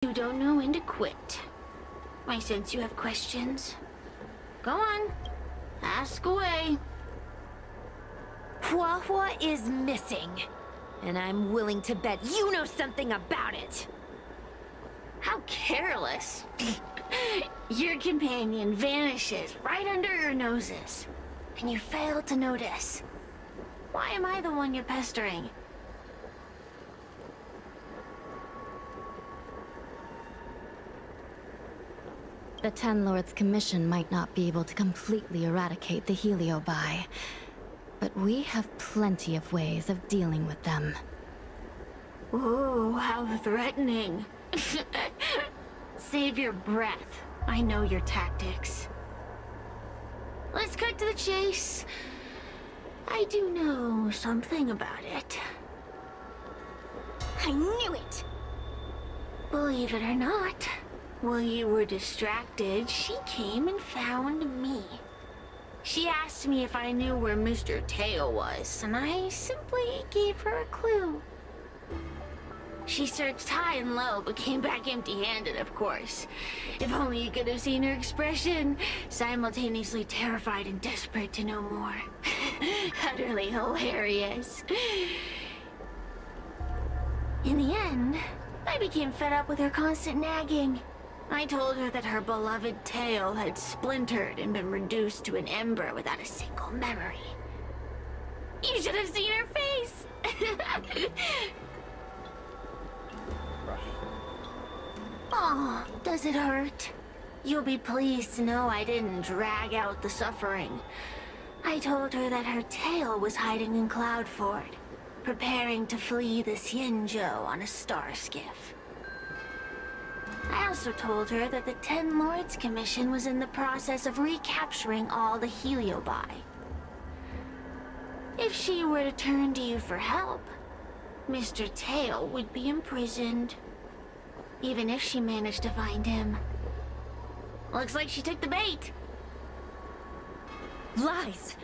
You don't know when to quit. I sense you have questions. Go on. Ask away. Hua Hua is missing. And I'm willing to bet you know something about it. How careless. Your companion vanishes right under your noses. And you fail to notice. Why am I the one you're pestering? The Ten Lords Commission might not be able to completely eradicate the Heliobi, but we have plenty of ways of dealing with them. Ooh, how threatening. Save your breath. I know your tactics. Let's cut to the chase. I do know something about it. I knew it! Believe it or not, while you were distracted, she came and found me. She asked me if I knew where Mr. Tail was, and I simply gave her a clue. She searched high and low, but came back empty-handed, of course. If only you could have seen her expression, simultaneously terrified and desperate to know more. Utterly hilarious. In the end, I became fed up with her constant nagging. I told her that her beloved tail had splintered and been reduced to an ember without a single memory. You should have seen her face! Oh, does it hurt? You'll be pleased to know I didn't drag out the suffering. I told her that her tail was hiding in Cloudford, preparing to flee the Xianzhou on a star skiff. I also told her that the Ten Lords Commission was in the process of recapturing all the Heliobi. If she were to turn to you for help, Mr. Tail would be imprisoned. Even if she managed to find him. Looks like she took the bait. Lies!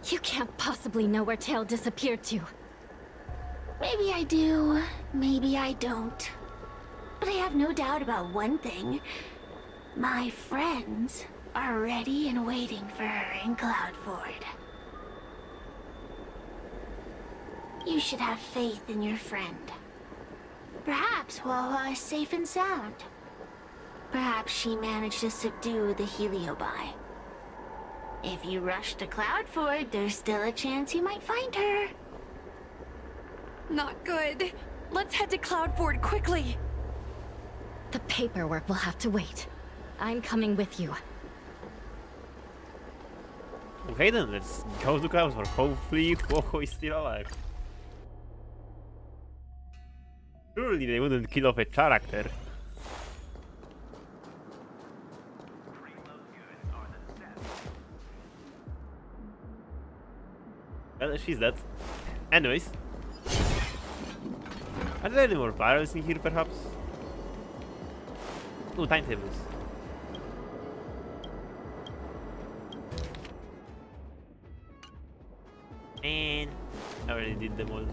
You can't possibly know where Tail disappeared to. Maybe I do, maybe I don't. But I have no doubt about one thing. My friends are ready and waiting for her in Cloudford. You should have faith in your friend. Perhaps Hua Hua is safe and sound. Perhaps she managed to subdue the Heliobi. If you rush to Cloudford, there's still a chance you might find her. Not good. Let's head to Cloudford quickly. The paperwork will have to wait. I'm coming with you. Okay then, let's go to Cloudford. Hopefully Hua Hua is still alive. Surely they wouldn't kill off a character. Well, she's dead. Anyways. Are there any more barrels in here, perhaps? Oh, timetables. Man, I already did them all.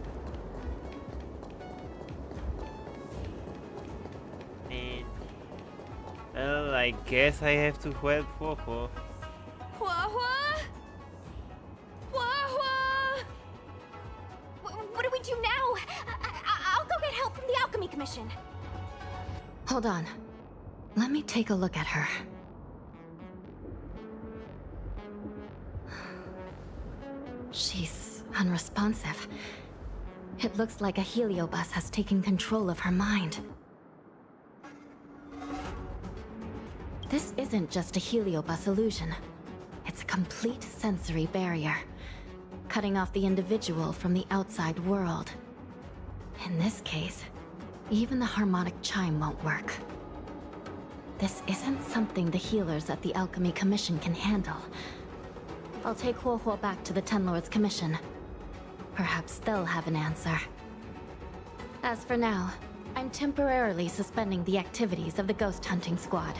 Man. Well, I guess I have to help Hua Hua. Hua Hua? Hua Hua? What do we do now? I'll go get help from the Alchemy Commission. Hold on. Let me take a look at her. She's unresponsive. It looks like a heliobus has taken control of her mind. This isn't just a heliobus illusion. It's a complete sensory barrier, cutting off the individual from the outside world. In this case, even the harmonic chime won't work. This isn't something the healers at the Alchemy Commission can handle. I'll take Hua Hua back to the Ten Lords Commission. Perhaps they'll have an answer. As for now, I'm temporarily suspending the activities of the ghost hunting squad.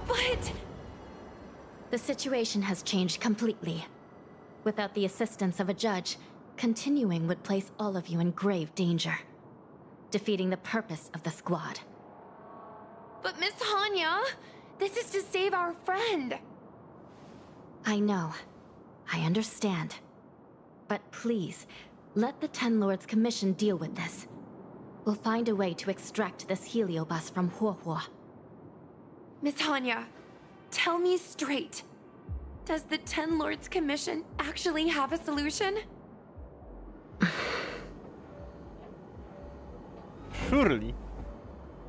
But... The situation has changed completely. Without the assistance of a judge, continuing would place all of you in grave danger, defeating the purpose of the squad. But Miss Hanya, this is to save our friend. I know. I understand. But please, let the Ten Lords Commission deal with this. We'll find a way to extract this heliobus from Huohuo. Miss Hanya, tell me straight. Does the Ten Lords Commission actually have a solution?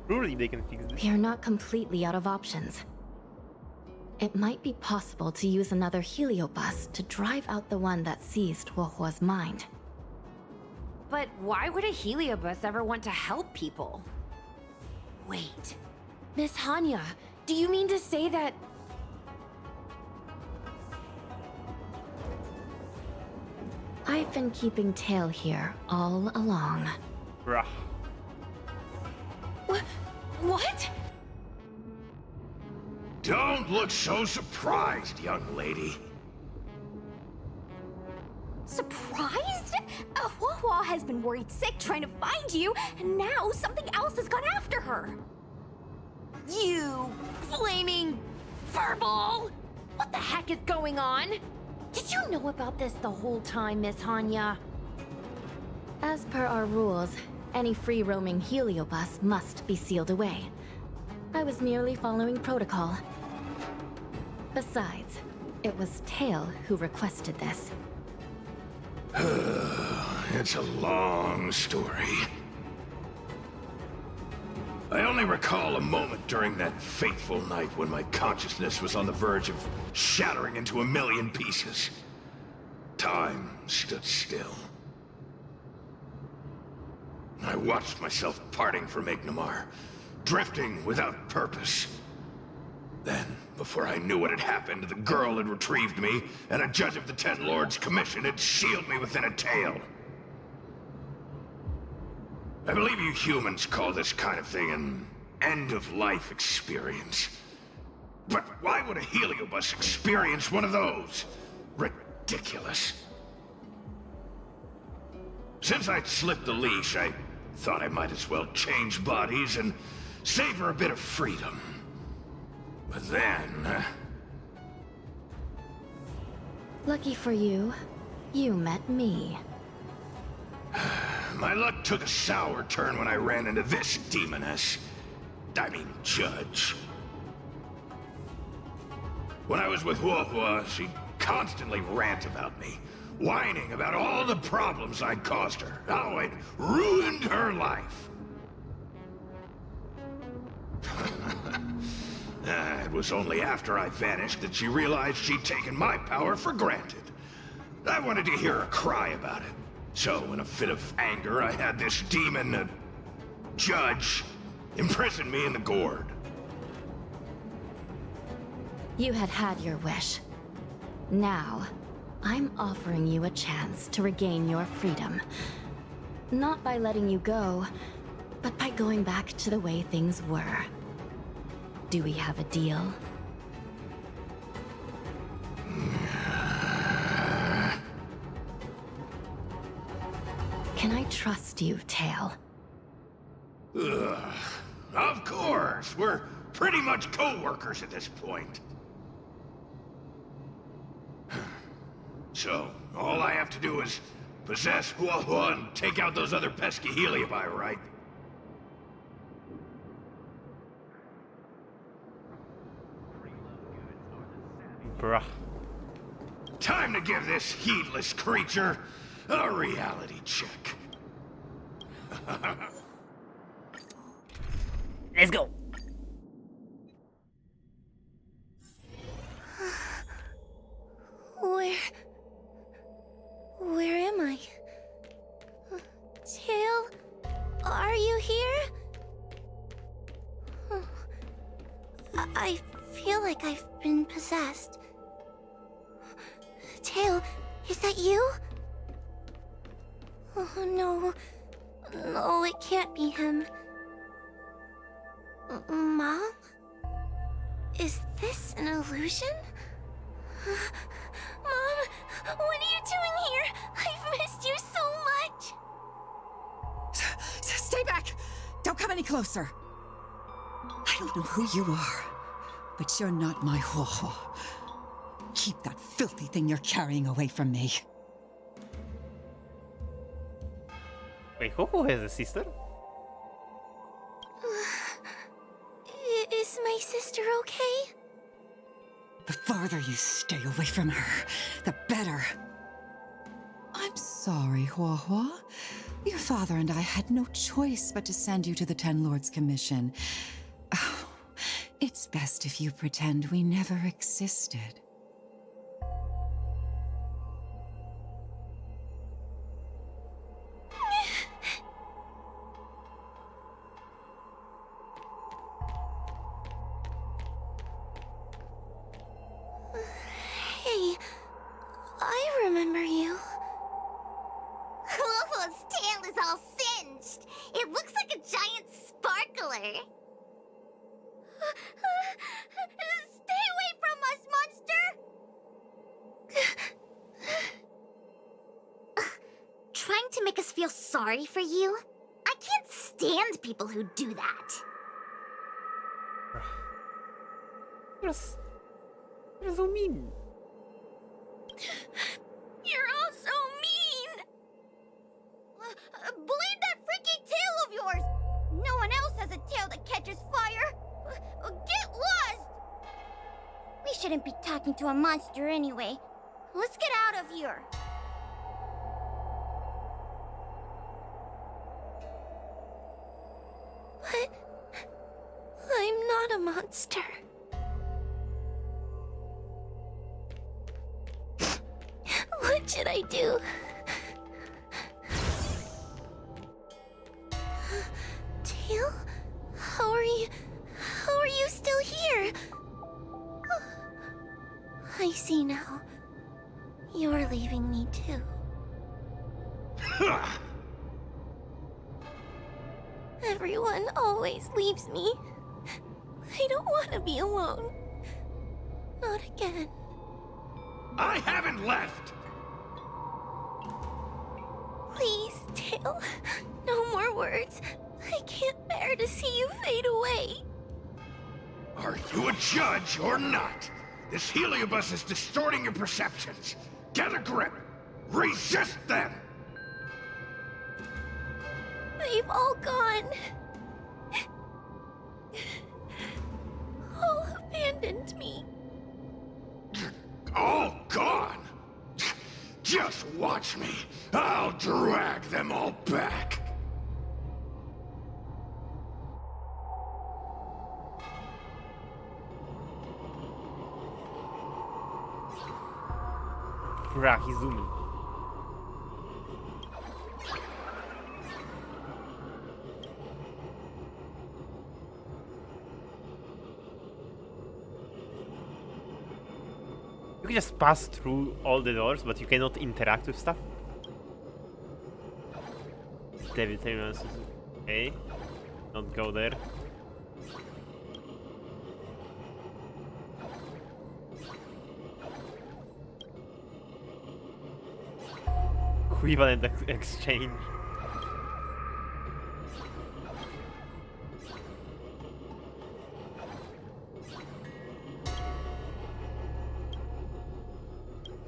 Surely they can fix this. We are not completely out of options. It might be possible to use another heliobus to drive out the one that seized Huohuo's mind. But why would a heliobus ever want to help people? Wait, Miss Hanya, do you mean to say that... I've been keeping tail here all along. Bruh. What? Don't look so surprised, young lady. Surprised? Huohuo has been worried sick trying to find you, and now something else has gone after her. You flaming furball! What the heck is going on? Did you know about this the whole time, Miss Hanya? As per our rules, any free-roaming heliobus must be sealed away. I was merely following protocol. Besides, it was Tail who requested this. It's a long story. I only recall a moment during that fateful night when my consciousness was on the verge of shattering into a million pieces. Time stood still. I watched myself parting from Ignamar, drifting without purpose. Then, before I knew what had happened, the girl had retrieved me, and a judge of the Ten Lords Commission had sealed me within a tail. I believe you humans call this kind of thing an end-of-life experience. But why would a heliobus experience one of those? Ridiculous. Since I'd slipped the leash, I thought I might as well change bodies and savor a bit of freedom. But then... Lucky for you, you met me. my luck took a sour turn when I ran into this demoness. I mean, judge. When I was with Huohua, she'd constantly rant about me, whining about all the problems I'd caused her, how I'd ruined her life. It was only after I vanished that she realized she'd taken my power for granted. I wanted to hear her cry about it. So, in a fit of anger, I had this demon, judge, imprison me in the gourd. You had had your wish. Now, I'm offering you a chance to regain your freedom. Not by letting you go, but by going back to the way things were. Do we have a deal? Can I trust you, Tail? Ugh. Of course! We're pretty much co-workers at this point. So, all I have to do is possess Huohua and take out those other pesky heliobi, right? Bruh. Time to give this heedless creature a reality check. Let's go. Where am I? Tail? Are you here? I feel like I've been possessed. Tail, is that you? Oh no. No, it can't be him. Mom? Is this an illusion? Mom, what are you doing here? I've missed you so much. Stay back! Don't come any closer. I don't know who you are, but you're not my Huohuo. Keep that filthy thing you're carrying away from me. Wait, Coco has a sister? Is my sister okay? The farther you stay away from her, the better. I'm sorry, Huohuo. Your father and I had no choice but to send you to the Ten Lords Commission. Oh, it's best if you pretend we never existed. Hey, I remember you. Huohuo's tail is all singed. It looks like a giant sparkler. Stay away from us, monster! Trying to make us feel sorry for you? I can't stand people who do that. You're so mean. You're all so mean! Blame that freaky tail of yours! No one else has a tail that catches fire! Get lost! We shouldn't be talking to a monster anyway. Let's get out of here. But I'm not a monster. What should I do? Tail? How are you still here? I see now. You're leaving me too. Everyone always leaves me. I don't want to be alone. Not again. I haven't left! Please, Tail. No more words. I can't bear to see you fade away. Are you a judge or not? This heliobus is distorting your perceptions. Get a grip. Resist them! They've all gone. All abandoned me. All gone? Just watch me. I'll drag them all back. Crap, he's zooming. You can just pass through all the doors, but you cannot interact with stuff. David Taylor, okay. Don't go there. Equivalent exchange.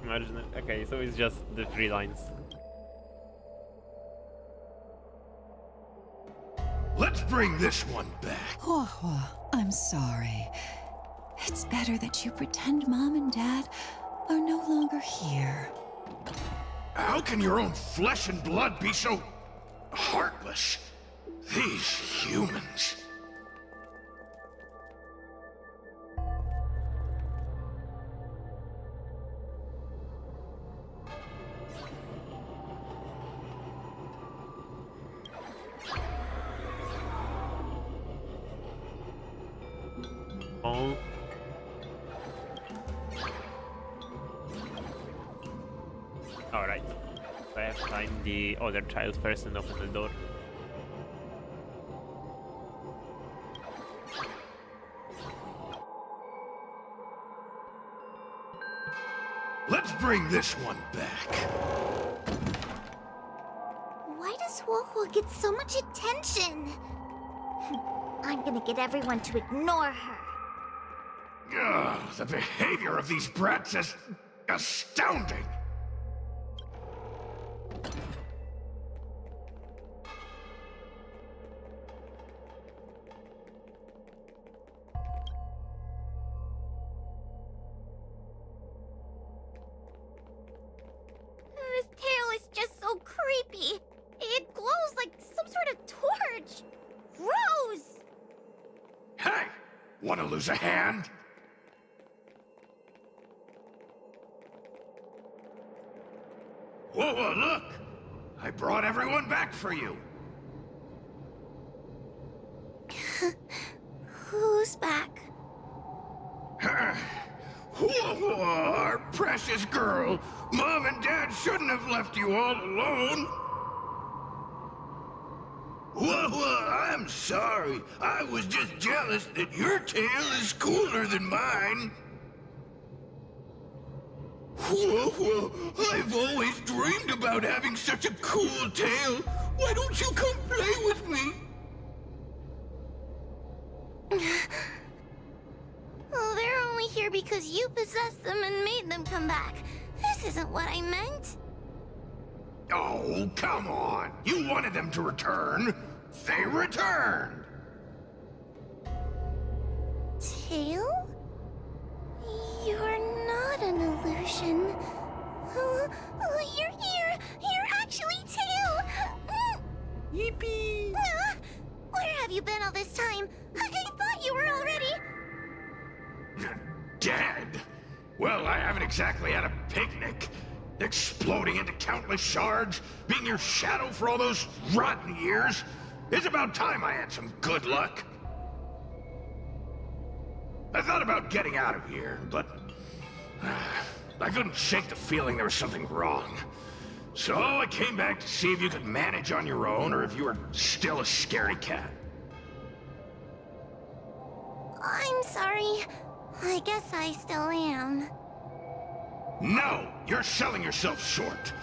Imagine it. Okay, so it's just the 3 lines. Let's bring this one back. Huohuo, I'm sorry. It's better that you pretend Mom and Dad are no longer here. How can your own flesh and blood be so heartless? These humans. Oh. Alright. I have to find the other child first and open the door. Let's bring this one back. Why does Huohuo get so much attention? I'm gonna get everyone to ignore her. Ugh, the behavior of these brats is astounding. This tail is just so creepy. It glows like some sort of torch. Gross! Hey, want to lose a hand? Whoa, whoa, look! I brought everyone back for you. Who's back? Whoa, our precious girl. Mom and Dad shouldn't have left you all alone. Whoa, I'm sorry. I was just jealous that your tail is cooler than mine. Whoa, I've always dreamed about having such a cool tail. Why don't you come play with me? Oh, they're only here because you possessed them and made them come back. This isn't what I meant. Oh, come on. You wanted them to return. They returned. Tail? You're not an illusion. Oh, you're here. You're actually Tail. Yippee! Where have you been all this time? I thought you were already... Dead? Well, I haven't exactly had a picnic. Exploding into countless shards, being your shadow for all those rotten years. It's about time I had some good luck. I thought about getting out of here, but I couldn't shake the feeling there was something wrong. So I came back to see if you could manage on your own or if you were still a scaredy cat. I'm sorry. I guess I still am. No! You're selling yourself short.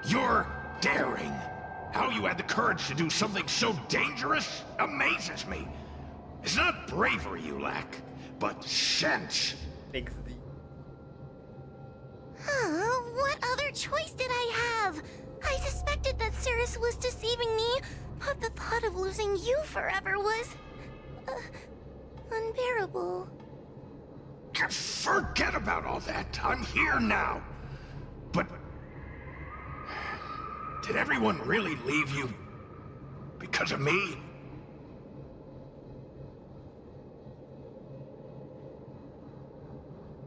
You're daring. How you had the courage to do something so dangerous amazes me. It's not bravery you lack, but sense. XD. What other choice did I have? I suspected that Cirrus was deceiving me, but the thought of losing you forever was... unbearable. Forget about all that. I'm here now. But... did everyone really leave you because of me?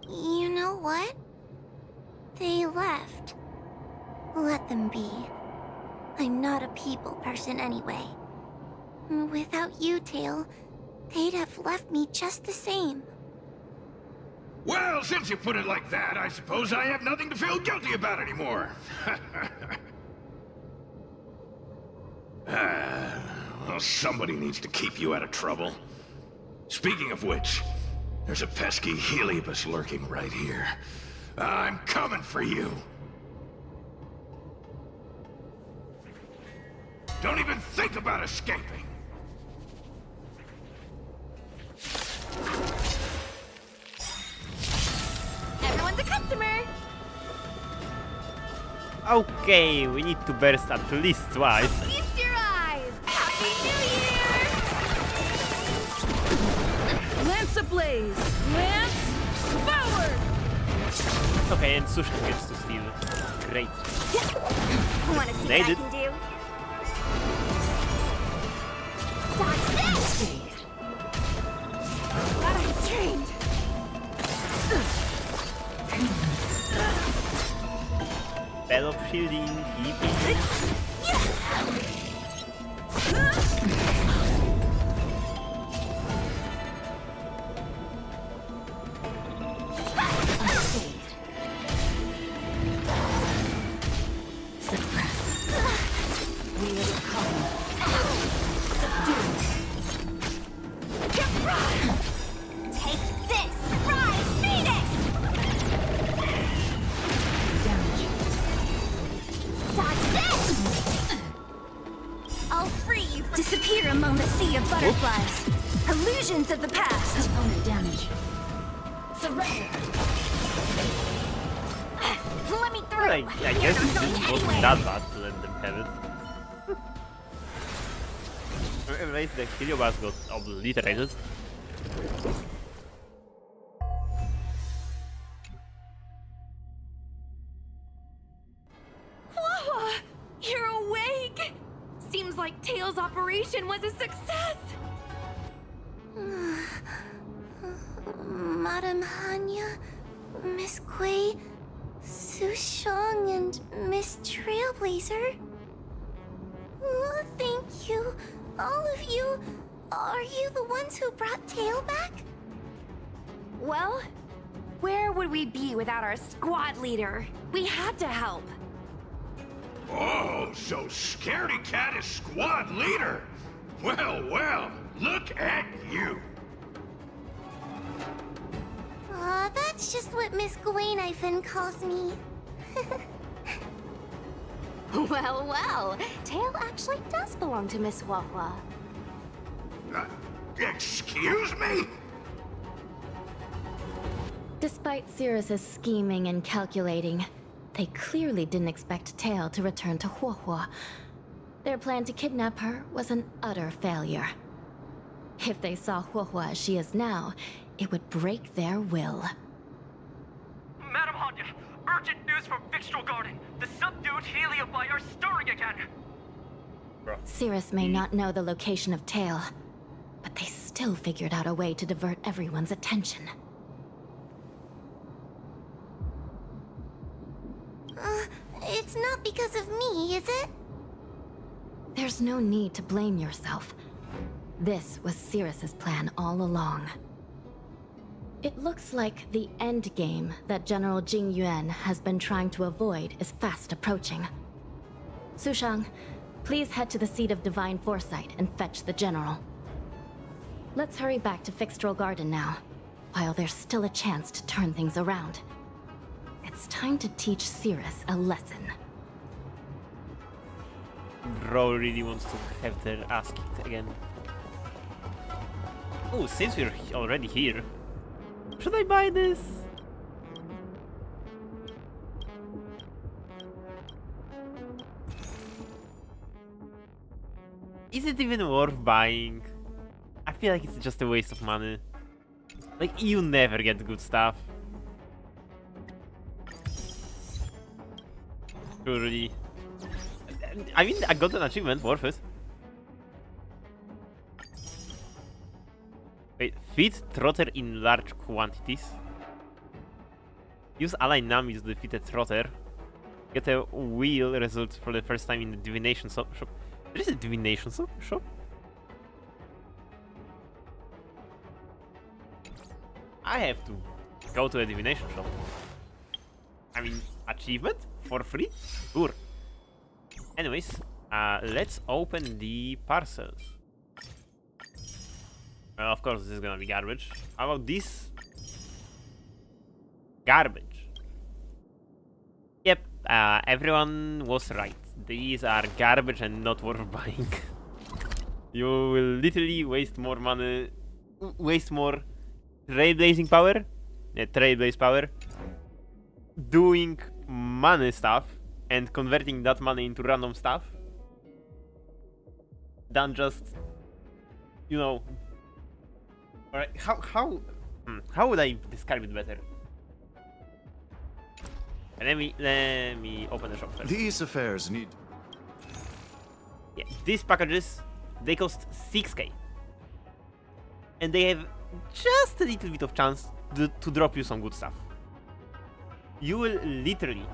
You know what? They left. Let them be. I'm not a people person anyway. Without you, Tail, they'd have left me just the same. Well, since you put it like that, I suppose I have nothing to feel guilty about anymore. Well, somebody needs to keep you out of trouble. Speaking of which, there's a pesky Heliobus lurking right here. I'm coming for you. Don't even think about escaping. Everyone's a customer! Okay, we need to burst at least twice. Feast your eyes! Happy New Year! Lance ablaze! Lance forward! Okay, and Sushka gets to steal. Great. Wanna see Nailed what I it. can do? Dodge this! I'm trained! Bell of shielding, yippee. Take this! Rise, Phoenix! Dodge this! I'll free you! Disappear among the sea of butterflies. Visions of the past. Opponent damage. Surrender. Let me through. I guess it wasn't that bad to let them have it. Anyways, the Heliobas got obliterated. Wawa, you're awake. Seems like Tails' operation was a success. Madam Hanya, Miss Quay, Sushang, and Miss Trailblazer. Oh, thank you. All of you. Are you the ones who brought Tail back? Well, where would we be without our squad leader? We had to help. Oh, so Scaredy Cat is squad leader. Well, well, look at you. Aw, that's just what Miss Gawain calls me. Well, well, Tail actually does belong to Miss Wawa. Excuse me? Despite Cirrus's scheming and calculating, they clearly didn't expect Tail to return to Huohuo. Their plan to kidnap her was an utter failure. If they saw Huohuo as she is now, it would break their will. Madam Hanya, urgent news from Victual Garden. The subdued Heliobi are stirring again. Cirrus may not know the location of Tail, but they still figured out a way to divert everyone's attention. It's not because of me, is it? There's no need to blame yourself. This was Cirrus's plan all along. It looks like the end game that General Jing Yuan has been trying to avoid is fast approaching. Sushang, please head to the seat of Divine Foresight and fetch the General. Let's hurry back to Fixtral Garden now, while there's still a chance to turn things around. It's time to teach Cirrus a lesson. Bro really wants to have their ass kicked again. Oh, since we're already here, should I buy this? Is it even worth buying? I feel like it's just a waste of money. Like, you never get good stuff. Surely. I mean, I got an achievement, worth it. Wait, feed Trotter in large quantities. Use ally Nami to defeat a Trotter. Get a wheel result for the first time in the divination shop. There is a divination shop? I have to go to a divination shop. I mean, achievement for free? Sure. Anyways, let's open the parcels. Of course, this is gonna be garbage. How about this? Garbage. Yep, everyone was right. These are garbage and not worth buying. You will literally waste more money, waste more trailblazing power, trailblaze power, doing money stuff and converting that money into random stuff, than just, you know. Alright, how would I describe it better? Let me open the shop first. These affairs need... Yeah, these packages, they cost 6k. And they have just a little bit of chance to drop you some good stuff. You will literally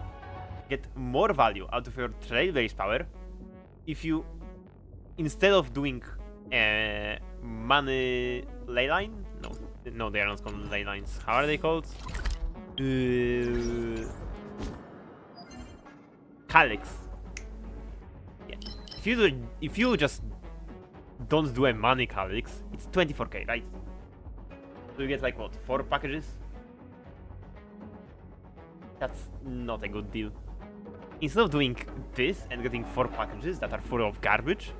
get more value out of your trailblaze power if you, instead of doing money leyline, no, they are not called ley lines. How are they called? Calyx. Yeah. If you just don't do a money calyx, it's 24k, right? So you get like what, 4 packages? That's not a good deal. Instead of doing this and getting 4 packages that are full of garbage,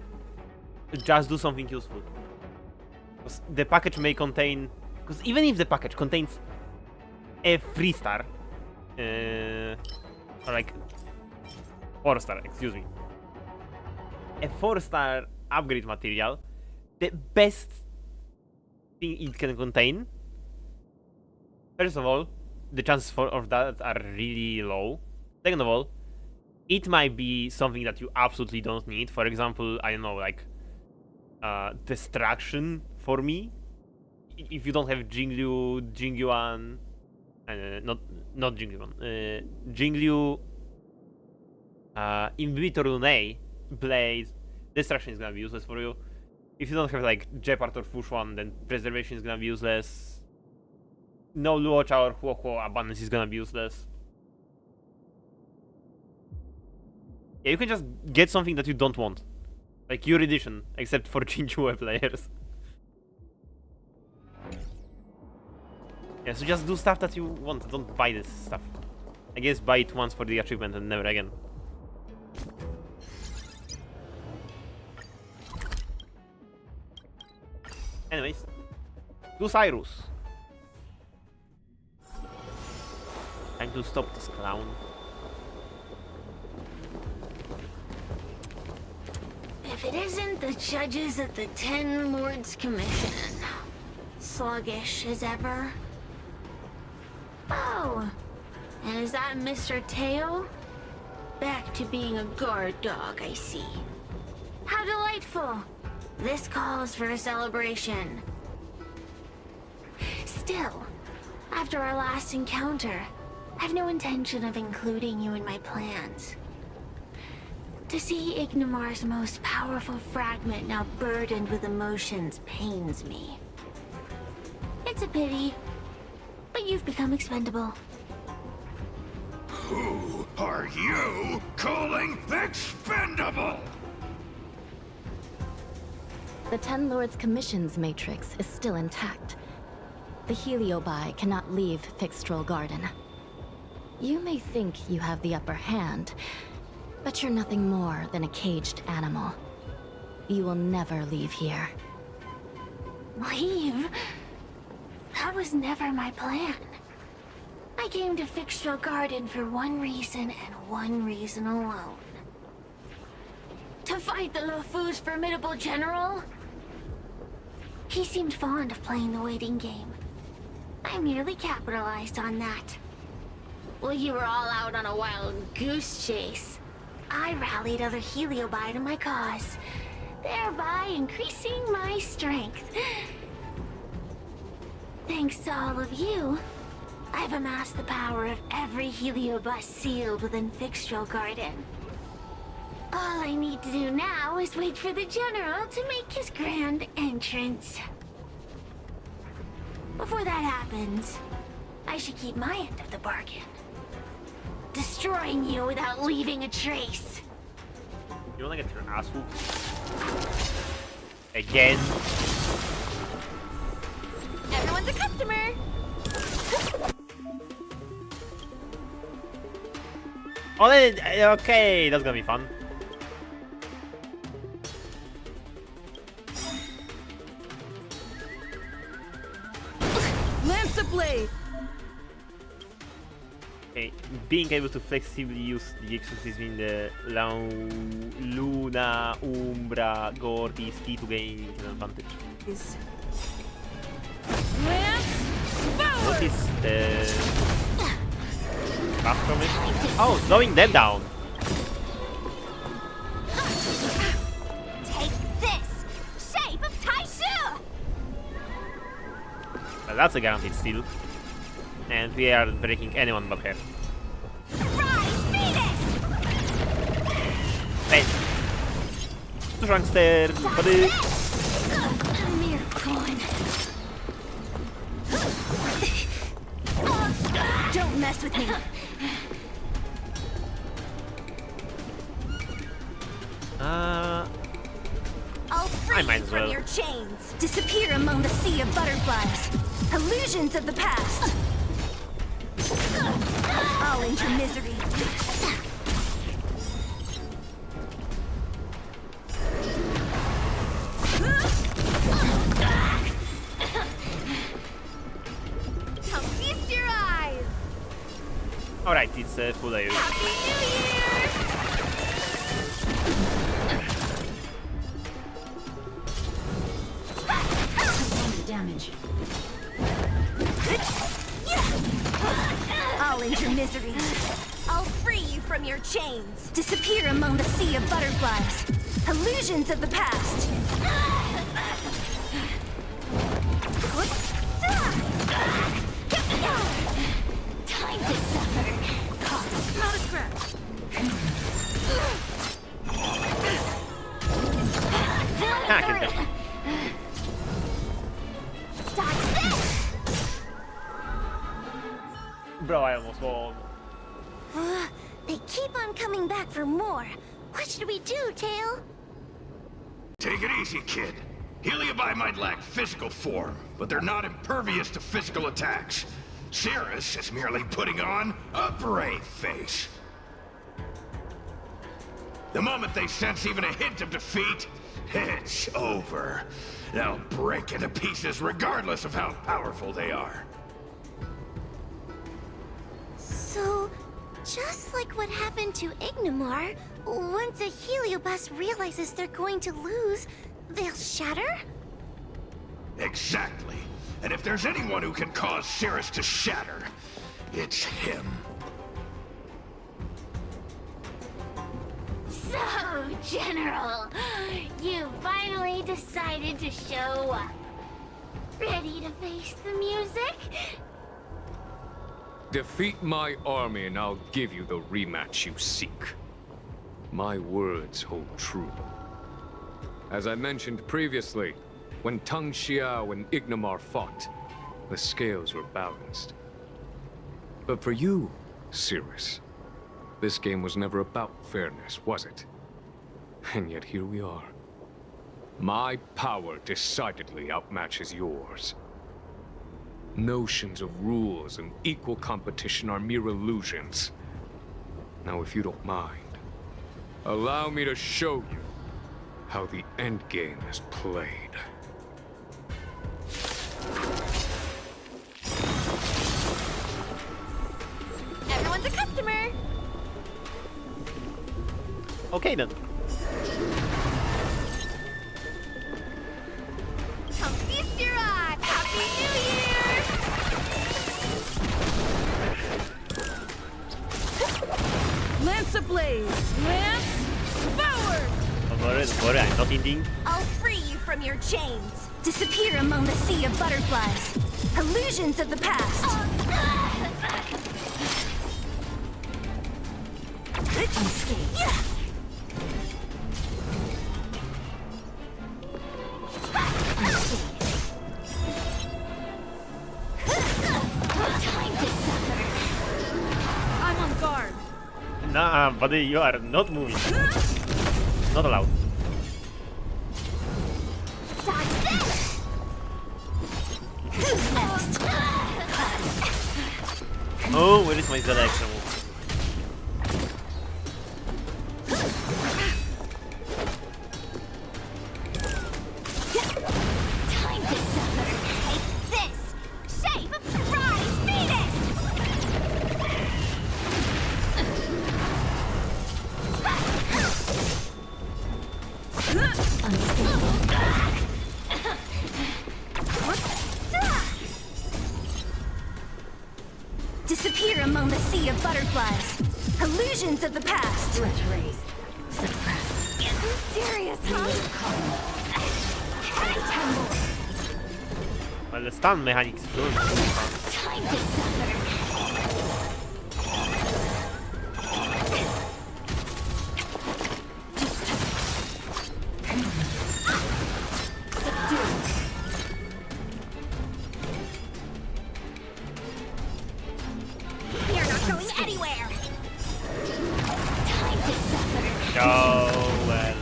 just do something useful. 'Cause the package may contain... Because even if the package contains a 3-star, or like 4-star, excuse me, a 4-star upgrade material, the best thing it can contain, first of all, the chances of that are really low. Second of all, it might be something that you absolutely don't need. For example, I don't know, like distraction for me. If you don't have Jingyuan, not Jingyuan, Jingliu, Inhibitor Lunei Blade, distraction is gonna be useless for you. If you don't have like Jeopard or Fushuan, then preservation is gonna be useless. No Luocha or Huohuo abundance is gonna be useless. Yeah, you can just get something that you don't want. Like your edition, except for Jinchua players. Yeah, so just do stuff that you want, don't buy this stuff. I guess buy it once for the achievement and never again. Anyways, to Cyrus. Time to stop this clown. If it isn't the judges at the Ten Lords Commission, sluggish as ever. Oh, and is that Mr. Tail? Back to being a guard dog, I see. How delightful! This calls for a celebration. Still, after our last encounter, I've no intention of including you in my plans. To see Ignimar's most powerful fragment now burdened with emotions pains me. It's a pity, but you've become expendable. Who are you calling expendable? The Ten Lords Commission's matrix is still intact. The Heliobi cannot leave Fixtrol Garden. You may think you have the upper hand, but you're nothing more than a caged animal. You will never leave here. Leave? That was never my plan. I came to Fixtrol Garden for one reason and one reason alone. To fight the Luofu's formidable general? He seemed fond of playing the waiting game. I merely capitalized on that. While you were all out on a wild goose chase, I rallied other Heliobi to my cause, thereby increasing my strength. Thanks to all of you, I've amassed the power of every Heliobus sealed within Fixtrol Garden. All I need to do now is wait for the General to make his grand entrance. Before that happens, I should keep my end of the bargain. Destroying you without leaving a trace. You wanna get your ass whooped? Again? Everyone's a customer! Oh, then, okay, that's gonna be fun. Lance the blade! Okay, being able to flexibly use the exorcism in the Luna, Umbra, Gore is key to gaining an advantage. Lance What forward! is the buff from it? Oh, slowing them down. Take this! Shape of Taishu! Well, that's a guaranteed steal. And we are breaking anyone but her. Rise, Venus! Hey! Trunkster, buddy! A mere pawn. Don't mess with me! I'll free I might you as from well. your chains! Disappear among the sea of butterflies! Illusions of the past! I'll end your misery! Alright, it's full AoE. Damage. I'll end your misery. I'll free you from your chains. Disappear among the sea of butterflies. Illusions of the past. Time to suffer. Not a scratch. Ah, get down. Dodge this! Bro, I almost won. They keep on coming back for more. What should we do, Tail? Take it easy, kid. Heliobi might lack physical form, but they're not impervious to physical attacks. Cirrus is merely putting on a brave face. The moment they sense even a hint of defeat, it's over. They'll break into pieces regardless of how powerful they are. So, just like what happened to Ignimar, once a Heliobus realizes they're going to lose, they'll shatter? Exactly. And if there's anyone who can cause Cirrus to shatter, it's him. So, General, you finally decided to show up. Ready to face the music? Defeat my army and I'll give you the rematch you seek. My words hold true. As I mentioned previously, when Tang Xiao and Ignimar fought, the scales were balanced. But for you, Cirrus, this game was never about fairness, was it? And yet here we are. My power decidedly outmatches yours. Notions of rules and equal competition are mere illusions. Now, if you don't mind, allow me to show you how the endgame is played. Everyone's a customer! Okay then. Come feast your eye! Happy New Year! Lance ablaze. Lance forward. Don't worry, I'm not ending. I'll free you from your chains. Disappear among the sea of butterflies. Illusions of the past. Unscathed. Time to suffer. I'm on guard. Nah, buddy, you are not moving. Not allowed. Dodge this! Who's next? Oh, where is my selection? Time to suffer. Take this! Shape of surprise Venus! Disappear among the sea of butterflies. Illusions of the past. Threat raised. Suppress. You serious, huh? Well, the stun mechanics is good. Time to suffer. You're not going anywhere! Time to suffer. Oh, well,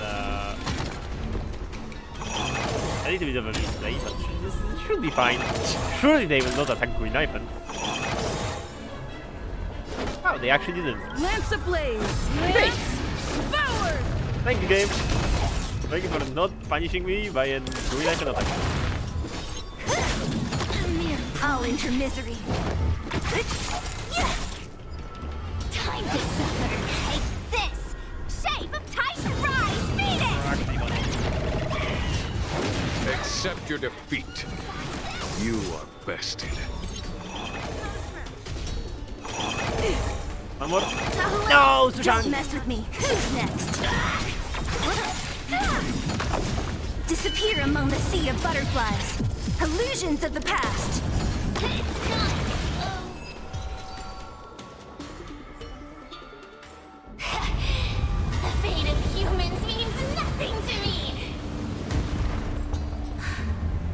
a little bit of a misplay, but this should be fine. Surely they will not attack Green Knifen. Oh, they actually didn't. Lance ablaze. Lance forward. Thank you, game. Thank you for not punishing me by a Green Knifen attack. I'll end your misery. to suffer. Take this! Shape of Titan Rise Phoenix! Accept your defeat. You are bested. One more. Tahua, No, don't Sushan! mess with me. Who's next? Disappear among the sea of butterflies. Illusions of the past. It's not. The fate of humans means nothing to me.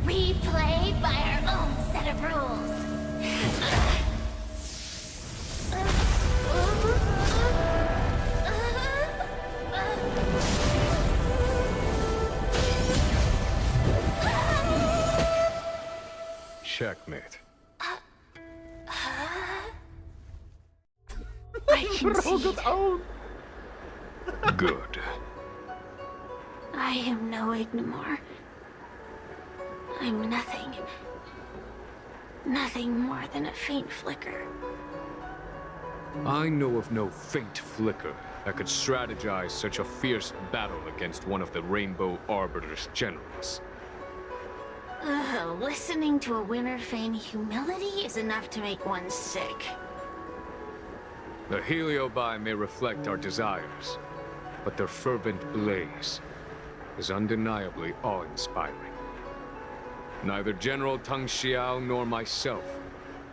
We play by our own set of rules. Checkmate. I can see it. Good. I am no Ignimor. I'm nothing. Nothing more than a faint flicker. I know of no faint flicker that could strategize such a fierce battle against one of the Rainbow Arbiter's generals. Listening to a winner feign humility is enough to make one sick. The Heliobi may reflect our desires, but their fervent blaze is undeniably awe-inspiring. Neither General Tang Xiao nor myself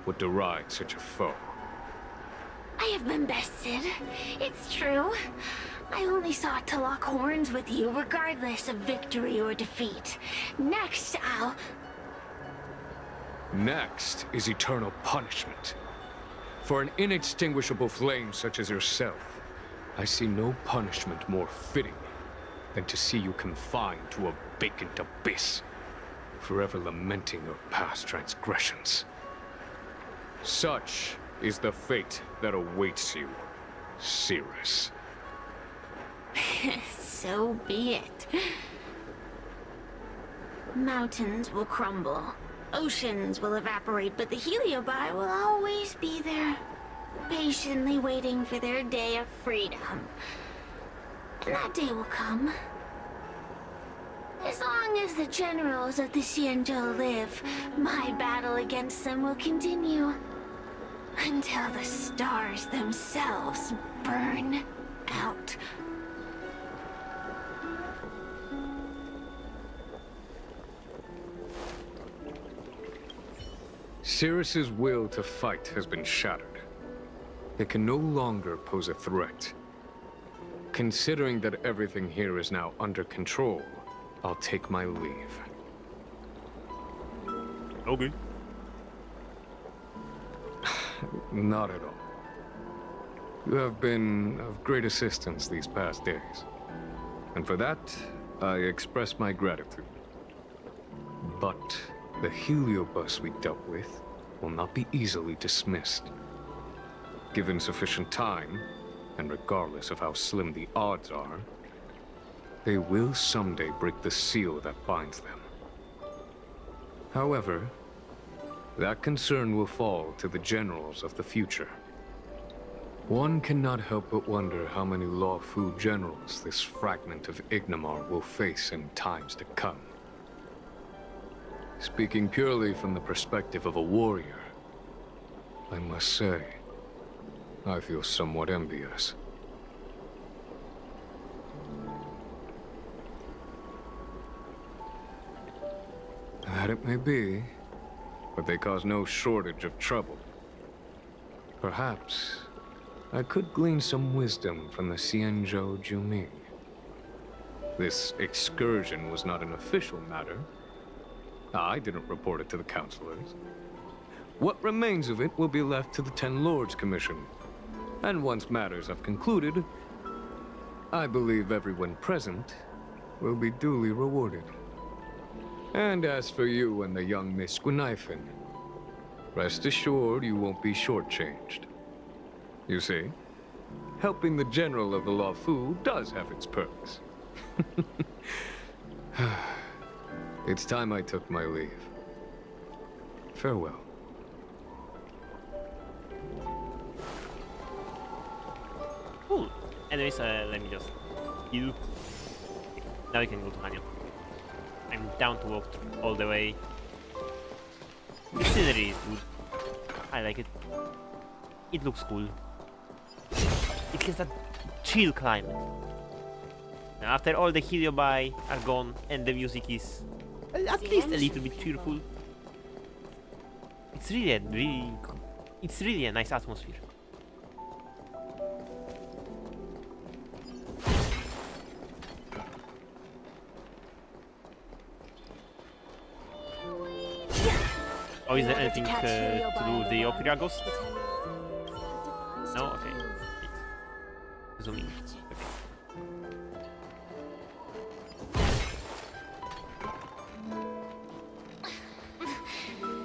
would deride such a foe. I have been bested. It's true. I only sought to lock horns with you regardless of victory or defeat. Next, I'll... Next is eternal punishment. For an inextinguishable flame such as yourself, I see no punishment more fitting than to see you confined to a vacant abyss, forever lamenting your past transgressions. Such is the fate that awaits you, Cirrus. So be it. Mountains will crumble. Oceans will evaporate, but the Heliobi will always be there, patiently waiting for their day of freedom. And that day will come. As long as the generals of the Xianzhou live, my battle against them will continue. Until the stars themselves burn out. Cirrus's will to fight has been shattered. They can no longer pose a threat. Considering that everything here is now under control, I'll take my leave. Okay. Not at all. You have been of great assistance these past days. And for that, I express my gratitude. But the Heliobus we dealt with will not be easily dismissed. Given sufficient time, and regardless of how slim the odds are, they will someday break the seal that binds them. However, that concern will fall to the generals of the future. One cannot help but wonder how many Luofu generals this fragment of Ignimar will face in times to come. Speaking purely from the perspective of a warrior, I must say, I feel somewhat envious. That it may be, but they cause no shortage of trouble. Perhaps I could glean some wisdom from the Xianzhou Juming. This excursion was not an official matter. I didn't report it to the councilors. What remains of it will be left to the Ten Lords Commission. And once matters have concluded, I believe everyone present will be duly rewarded. And as for you and the young Miss Guinaifen, rest assured you won't be shortchanged. You see, helping the general of the Luofu does have its perks. It's time I took my leave. Farewell. Anyways, let me just heal. Now we can go to Hanya. I'm down to walk all the way. The scenery is good. I like it. It looks cool. It has that chill climate. Now, after all the Heliobi are gone and the music is at least a little bit cheerful, it's really a nice atmosphere. Oh, is there anything to do with the Opera Ghost? No? Okay. Zooming. Okay.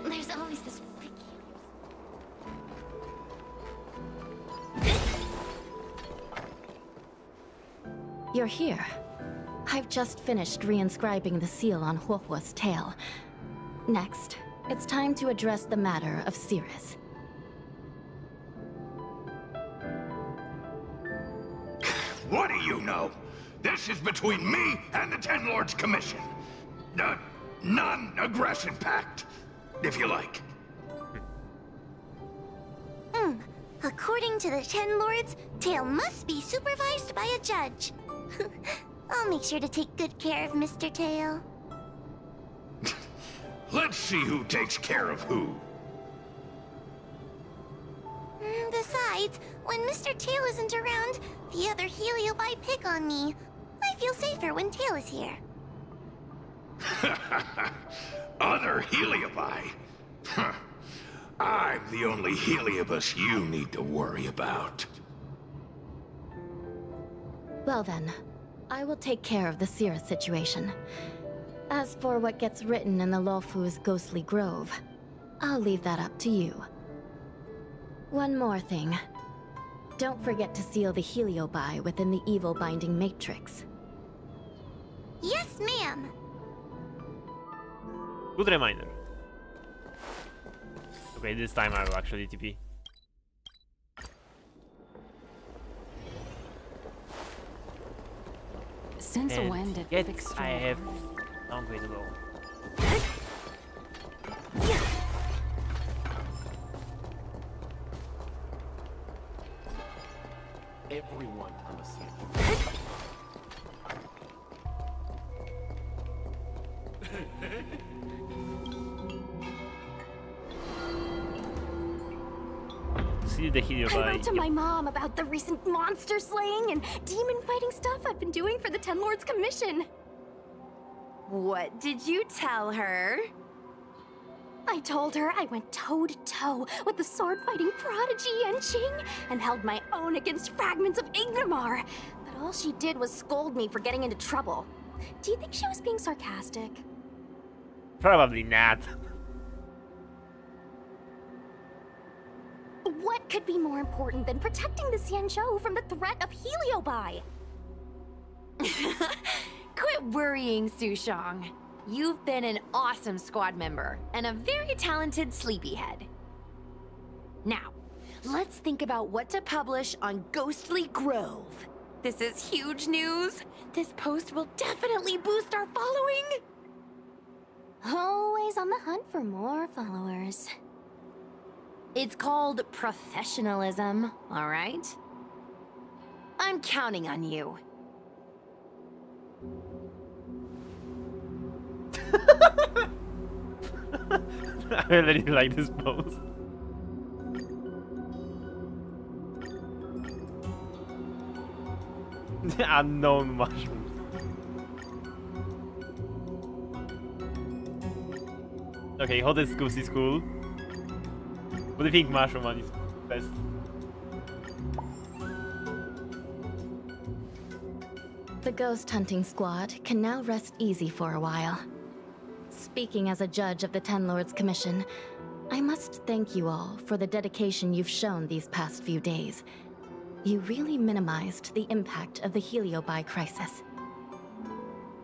There's always this picky. You're here. I've just finished reinscribing the seal on Huohuo's tail. Next, it's time to address the matter of Cirrus. What do you know? This is between me and the Ten Lords Commission. The non-aggression pact, if you like. According to the Ten Lords, Tail must be supervised by a judge. I'll make sure to take good care of Mr. Tail. Let's see who takes care of who. Besides, when Mr. Tail isn't around, the other Heliobi pick on me. I feel safer when Tail is here. Other Heliobi? Huh. I'm the only Heliobus you need to worry about. Well then, I will take care of the Cirrus situation. As for what gets written in the Luofu's ghostly grove, I'll leave that up to you. One more thing. Don't forget to seal the Heliobi within the evil binding matrix. Yes, ma'am. Good reminder. Okay, this time I will actually TP. Since And when did yet Victor... I have long way to go. Everyone on the scene. See the Heliobi. I wrote to my mom about the recent monster slaying and demon fighting stuff I've been doing for the Ten Lords Commission. What did you tell her? I told her I went toe-to-toe with the sword-fighting prodigy Yanqing and held my own against fragments of Ignamar. But all she did was scold me for getting into trouble. Do you think she was being sarcastic? Probably not. What could be more important than protecting the Xianzhou from the threat of Heliobi? Quit worrying, Sushong. You've been an awesome squad member and a very talented sleepyhead. Now, let's think about what to publish on Ghostly Grove. This is huge news. This post will definitely boost our following. Always on the hunt for more followers. It's called professionalism, all right? I'm counting on you. I really like this post. The unknown mushrooms. Okay, hottest goose is cool. What do you think mushroom one is best? The ghost hunting squad can now rest easy for a while. Speaking as a judge of the Ten Lords Commission, I must thank you all for the dedication you've shown these past few days. You really minimized the impact of the Heliobi crisis.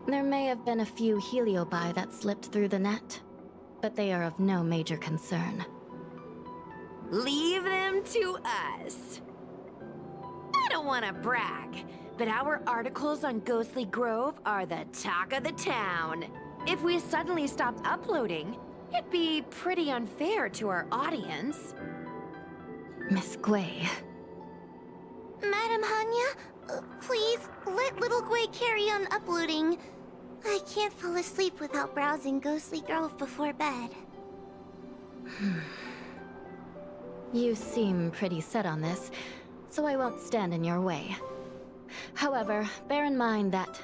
There may have been a few Heliobi that slipped through the net, but they are of no major concern. Leave them to us. I don't want to brag, but our articles on Ghostly Grove are the talk of the town. If we suddenly stopped uploading, it'd be pretty unfair to our audience. Miss Gwei. Madam Hanya, please let little Gwei carry on uploading. I can't fall asleep without browsing Ghostly Grove before bed. You seem pretty set on this, so I won't stand in your way. However, bear in mind that...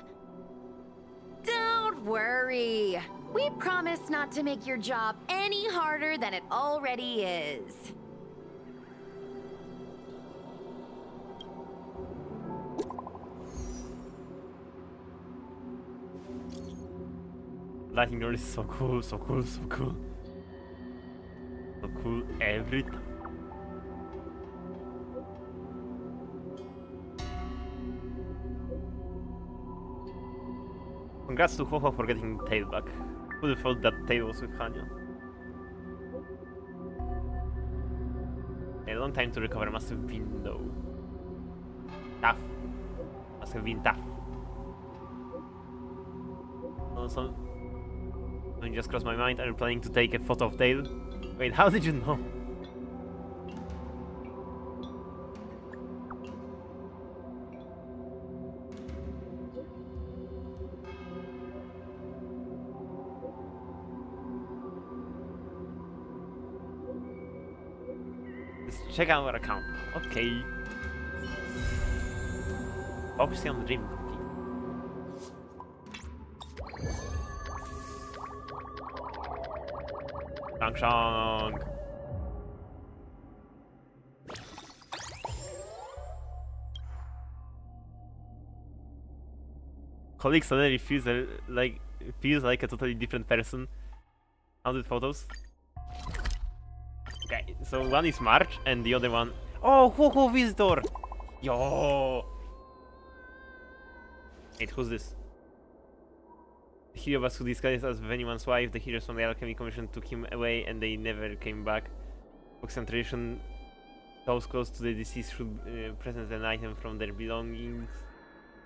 Don't worry. We promise not to make your job any harder than it already is. Lightning Roll is so cool, so cool, so cool. So cool every time. Congrats to Ho-Ho for getting Tail back. Who would have thought that Tail was with Hanya? A long time to recover must have been though. Tough. Must have been tough. Also, something just crossed my mind. Are you planning to take a photo of Tail? Wait, how did you know? Let's check out our account. Okay. Obviously on the dream. Shang Shang. Colleague suddenly feels like a totally different person. 100 photos. Okay, so one is March and the other one. Oh, Ho-Ho visitor! Yo! Wait, who's this? The hero was who disguised as Venyaman's wife. The heroes from the Alchemy Commission took him away and they never came back. Concentration. Those close to the deceased should present an item from their belongings.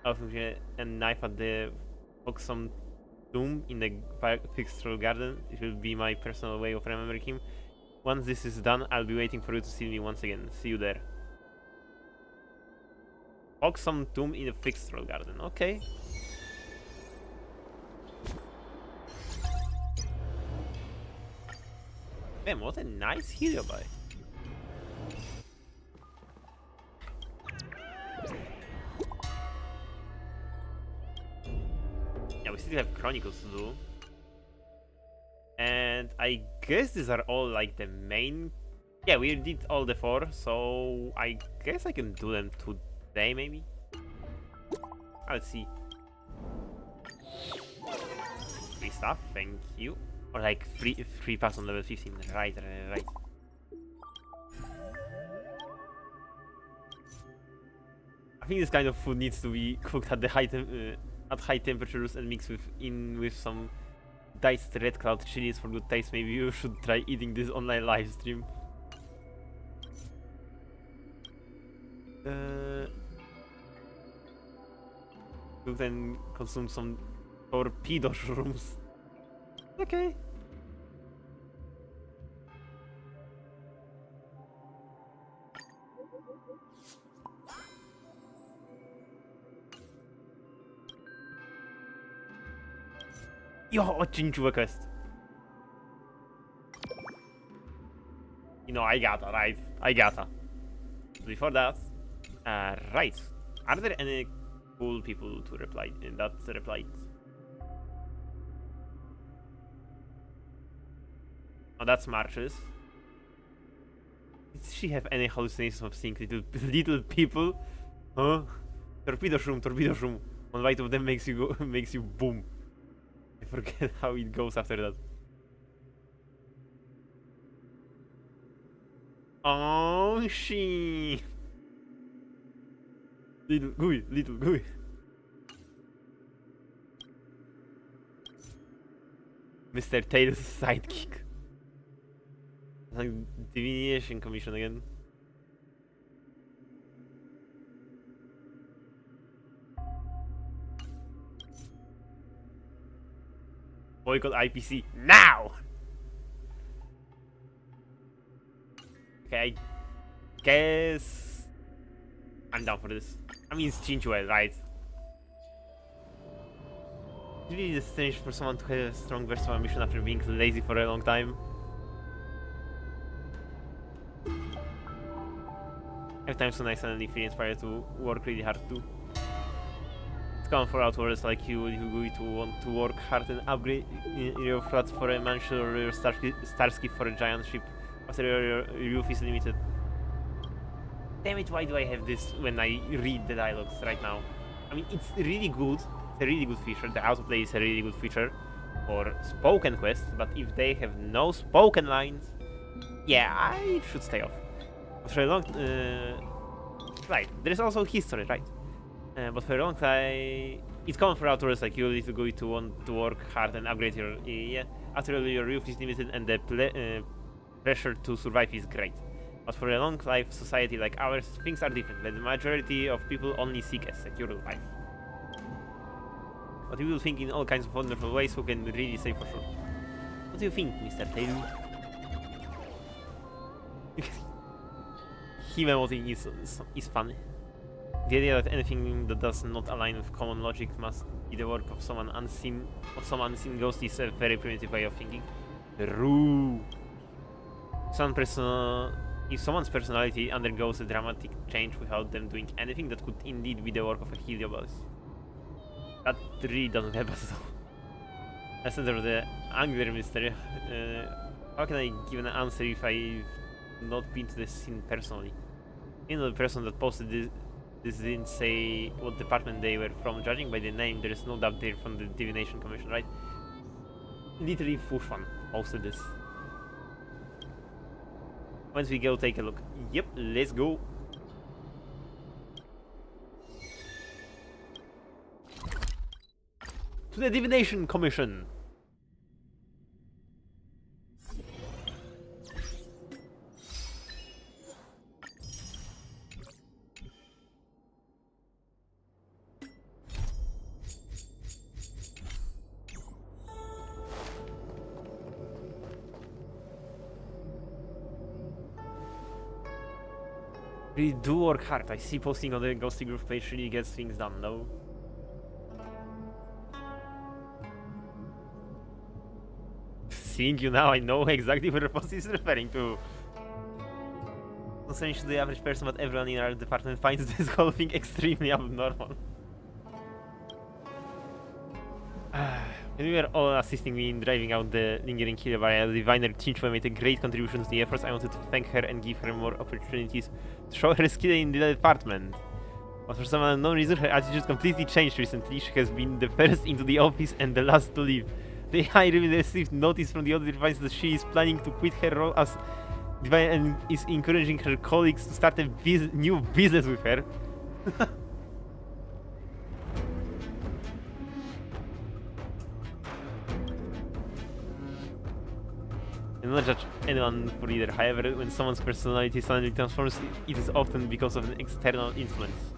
Often a knife at the Foxian tomb in the fixed garden. It will be my personal way of remembering him. Once this is done, I'll be waiting for you to see me once again. See you there. Foxian tomb in a fixed garden. Okay. Man, what a nice hero boy. Yeah, we still have chronicles to do. And I guess these are all like the main... Yeah, we did all the 4, so I guess I can do them today maybe? Let's see. Free stuff, thank you. Or like free pass on level 15, right. I think this kind of food needs to be cooked at the high temperatures and mixed with some diced red cloud chilies for good taste. Maybe you should try eating this online live stream. Cook and consume some torpedo shrooms. Okay. Yo, odcińczu quest. You know, I gotta, right? I gotta. Before that, right. Are there any cool people to reply? That replied. Oh, that's Marches. Did she have any hallucinations of seeing little people? Huh? Torpedo shroom. One bite of them makes you boom. I forget how it goes after that. Oh, she. Little gooey. Mr. Tails' sidekick. Like Divination Commission again. boycott IPC now! Okay, I guess I'm down for this. I mean, it's Chinchue, right? It's really strange for someone to have a strong versus ambition after being lazy for a long time. Every time so nice and feel inspired to work really hard too. It's common for outwarders like you who to want to work hard and upgrade your flats for a mansion or your Starsky for a giant ship after your youth is limited. Damn it, why do I have this when I read the dialogues right now? I mean, it's really good. It's a really good feature. The autoplay is a really good feature for spoken quests, but if they have no spoken lines, yeah, I should stay off. For a long, right, there is also history, right? But for a long time, it's common for outdoors like you if you to want to work hard and upgrade your after all your youth is limited and the pressure to survive is great. But for a long life society like ours, things are different. The majority of people only seek a secure life. But we will think in all kinds of wonderful ways who can really say for sure. What do you think, Mr. Taylor? Him emoting is funny. The idea that anything that does not align with common logic must be the work of some unseen ghost is a very primitive way of thinking. True. If someone's personality undergoes a dramatic change without them doing anything, that could indeed be the work of a heliobus. That really doesn't happen so. As center of the Angler mystery, how can I give an answer if I've not been to the scene personally? You know, the person that posted this didn't say what department they were from. Judging by the name, there is no doubt they're from the Divination Commission, right? Literally Fushwan posted this. Once we go take a look. Yep, let's go. To the Divination Commission. Really do work hard. I see posting on the Ghosty Group page really gets things done, no? Seeing you now, I know exactly what the post is referring to. Concerning to the average person, but everyone in our department finds this whole thing extremely abnormal. When we were all assisting me in driving out the lingering killer by the diviner Chinchue made a great contribution to the efforts. I wanted to thank her and give her more opportunities to show her skill in the department. But for some unknown reason, her attitude completely changed recently. She has been the first into the office and the last to leave. The high even received notice from the other device that she is planning to quit her role as diviner and is encouraging her colleagues to start a new business with her. I do not judge anyone for either. However, when someone's personality suddenly transforms, it is often because of an external influence.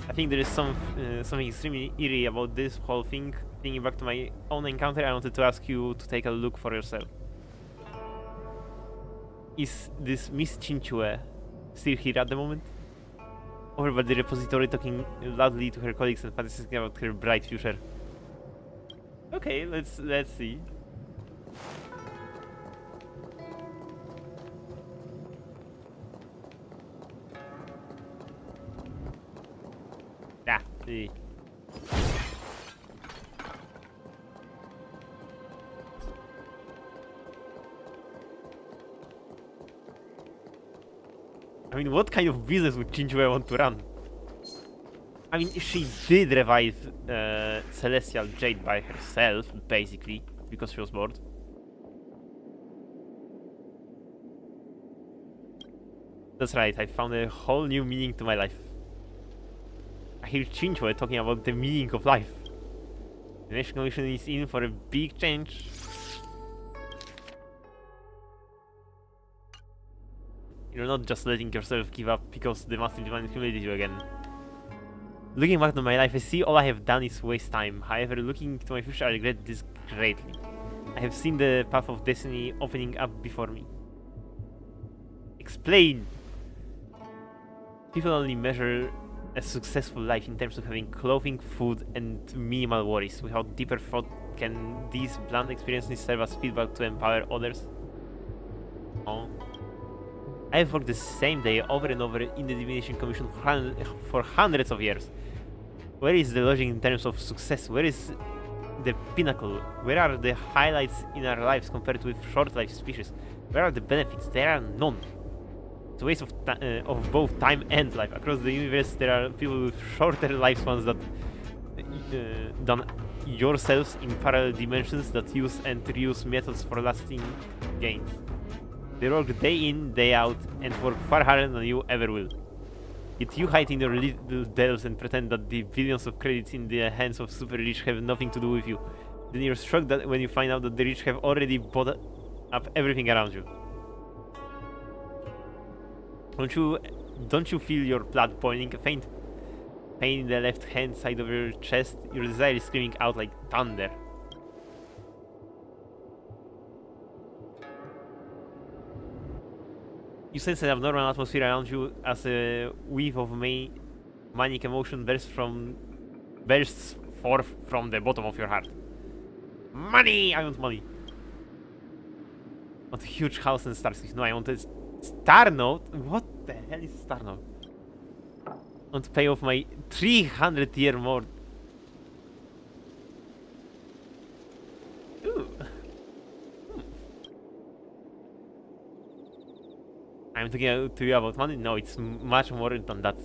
I think there is something extremely eerie about this whole thing. Thinking back to my own encounter, I wanted to ask you to take a look for yourself. Is this Miss Chinchue still here at the moment? Over by the repository talking loudly to her colleagues and fantasizing about her bright future. Okay, let's see. See. I mean, what kind of business would Chinchue want to run? I mean, she did revive Celestial Jade by herself, basically, because she was bored. That's right, I found a whole new meaning to my life. I hear Chinchue talking about the meaning of life. The Nation Commission is in for a big change. You're not just letting yourself give up because the Master Divine humiliated you again. Looking back to my life, I see all I have done is waste time. However, looking to my future, I regret this greatly. I have seen the path of destiny opening up before me. Explain! People only measure a successful life in terms of having clothing, food, and minimal worries. Without deeper thought, can these blunt experiences serve as feedback to empower others? Oh. I have worked the same day over and over in the Divination Commission for hundreds of years. Where is the logic in terms of success? Where is the pinnacle? Where are the highlights in our lives compared with short-lived species? Where are the benefits? There are none. It's a waste of both time and life. Across the universe, there are people with shorter lifespans than yourselves in parallel dimensions that use and reuse methods for lasting gains. They work day in, day out, and work far harder than you ever will. Yet you hide in your little dells and pretend that the billions of credits in the hands of super rich have nothing to do with you. Then you're shocked that when you find out that the rich have already bought up everything around you. Don't you feel your blood boiling? A faint pain in the left hand side of your chest, your desire is screaming out like thunder. You sense an abnormal atmosphere around you as a weave of manic emotion bursts forth from the bottom of your heart. Money! I want money. I want a huge house and star system. No, I want a star note. What the hell is a star note? I want to pay off my 300-year mortgage. Ooh. I'm talking to you about money? No, it's much more than that.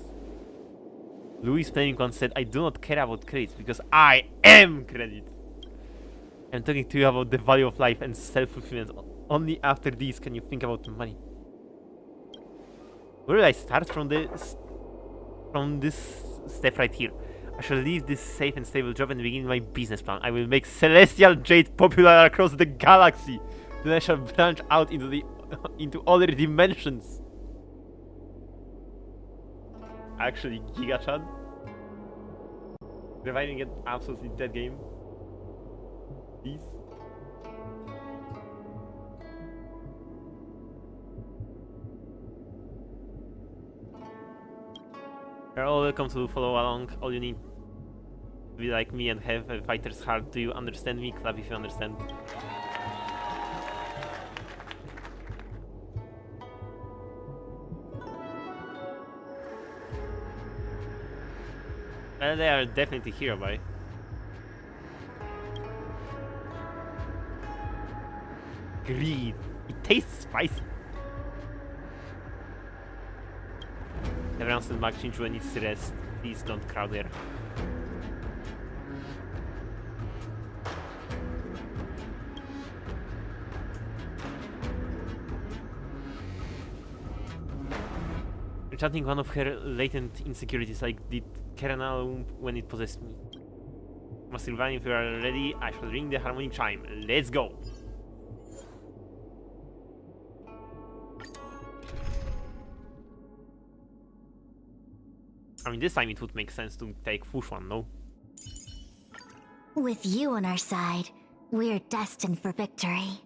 Louis Fleming once said, I do not care about credits because I am credit. I'm talking to you about the value of life and self-fulfillment. Only after these can you think about money. Where will I start from this step right here? I shall leave this safe and stable job and begin my business plan. I will make Celestial Jade popular across the galaxy. Then I shall branch out into other dimensions. Actually, Giga-chan? Reviving an absolutely dead game. Please. You're all welcome to follow along. All you need to be like me and have a fighter's heart. Do you understand me? Clap if you understand. Well, they are definitely here, boy. Greed. It tastes spicy. Everyone stand back, Shinju needs to rest. Please don't crowd here. Chanting one of her latent insecurities, like did Keranal when it possessed me. Sylvania, if you are ready, I shall ring the harmonic chime. Let's go! I mean, this time it would make sense to take Fushuan, no? With you on our side, we're destined for victory.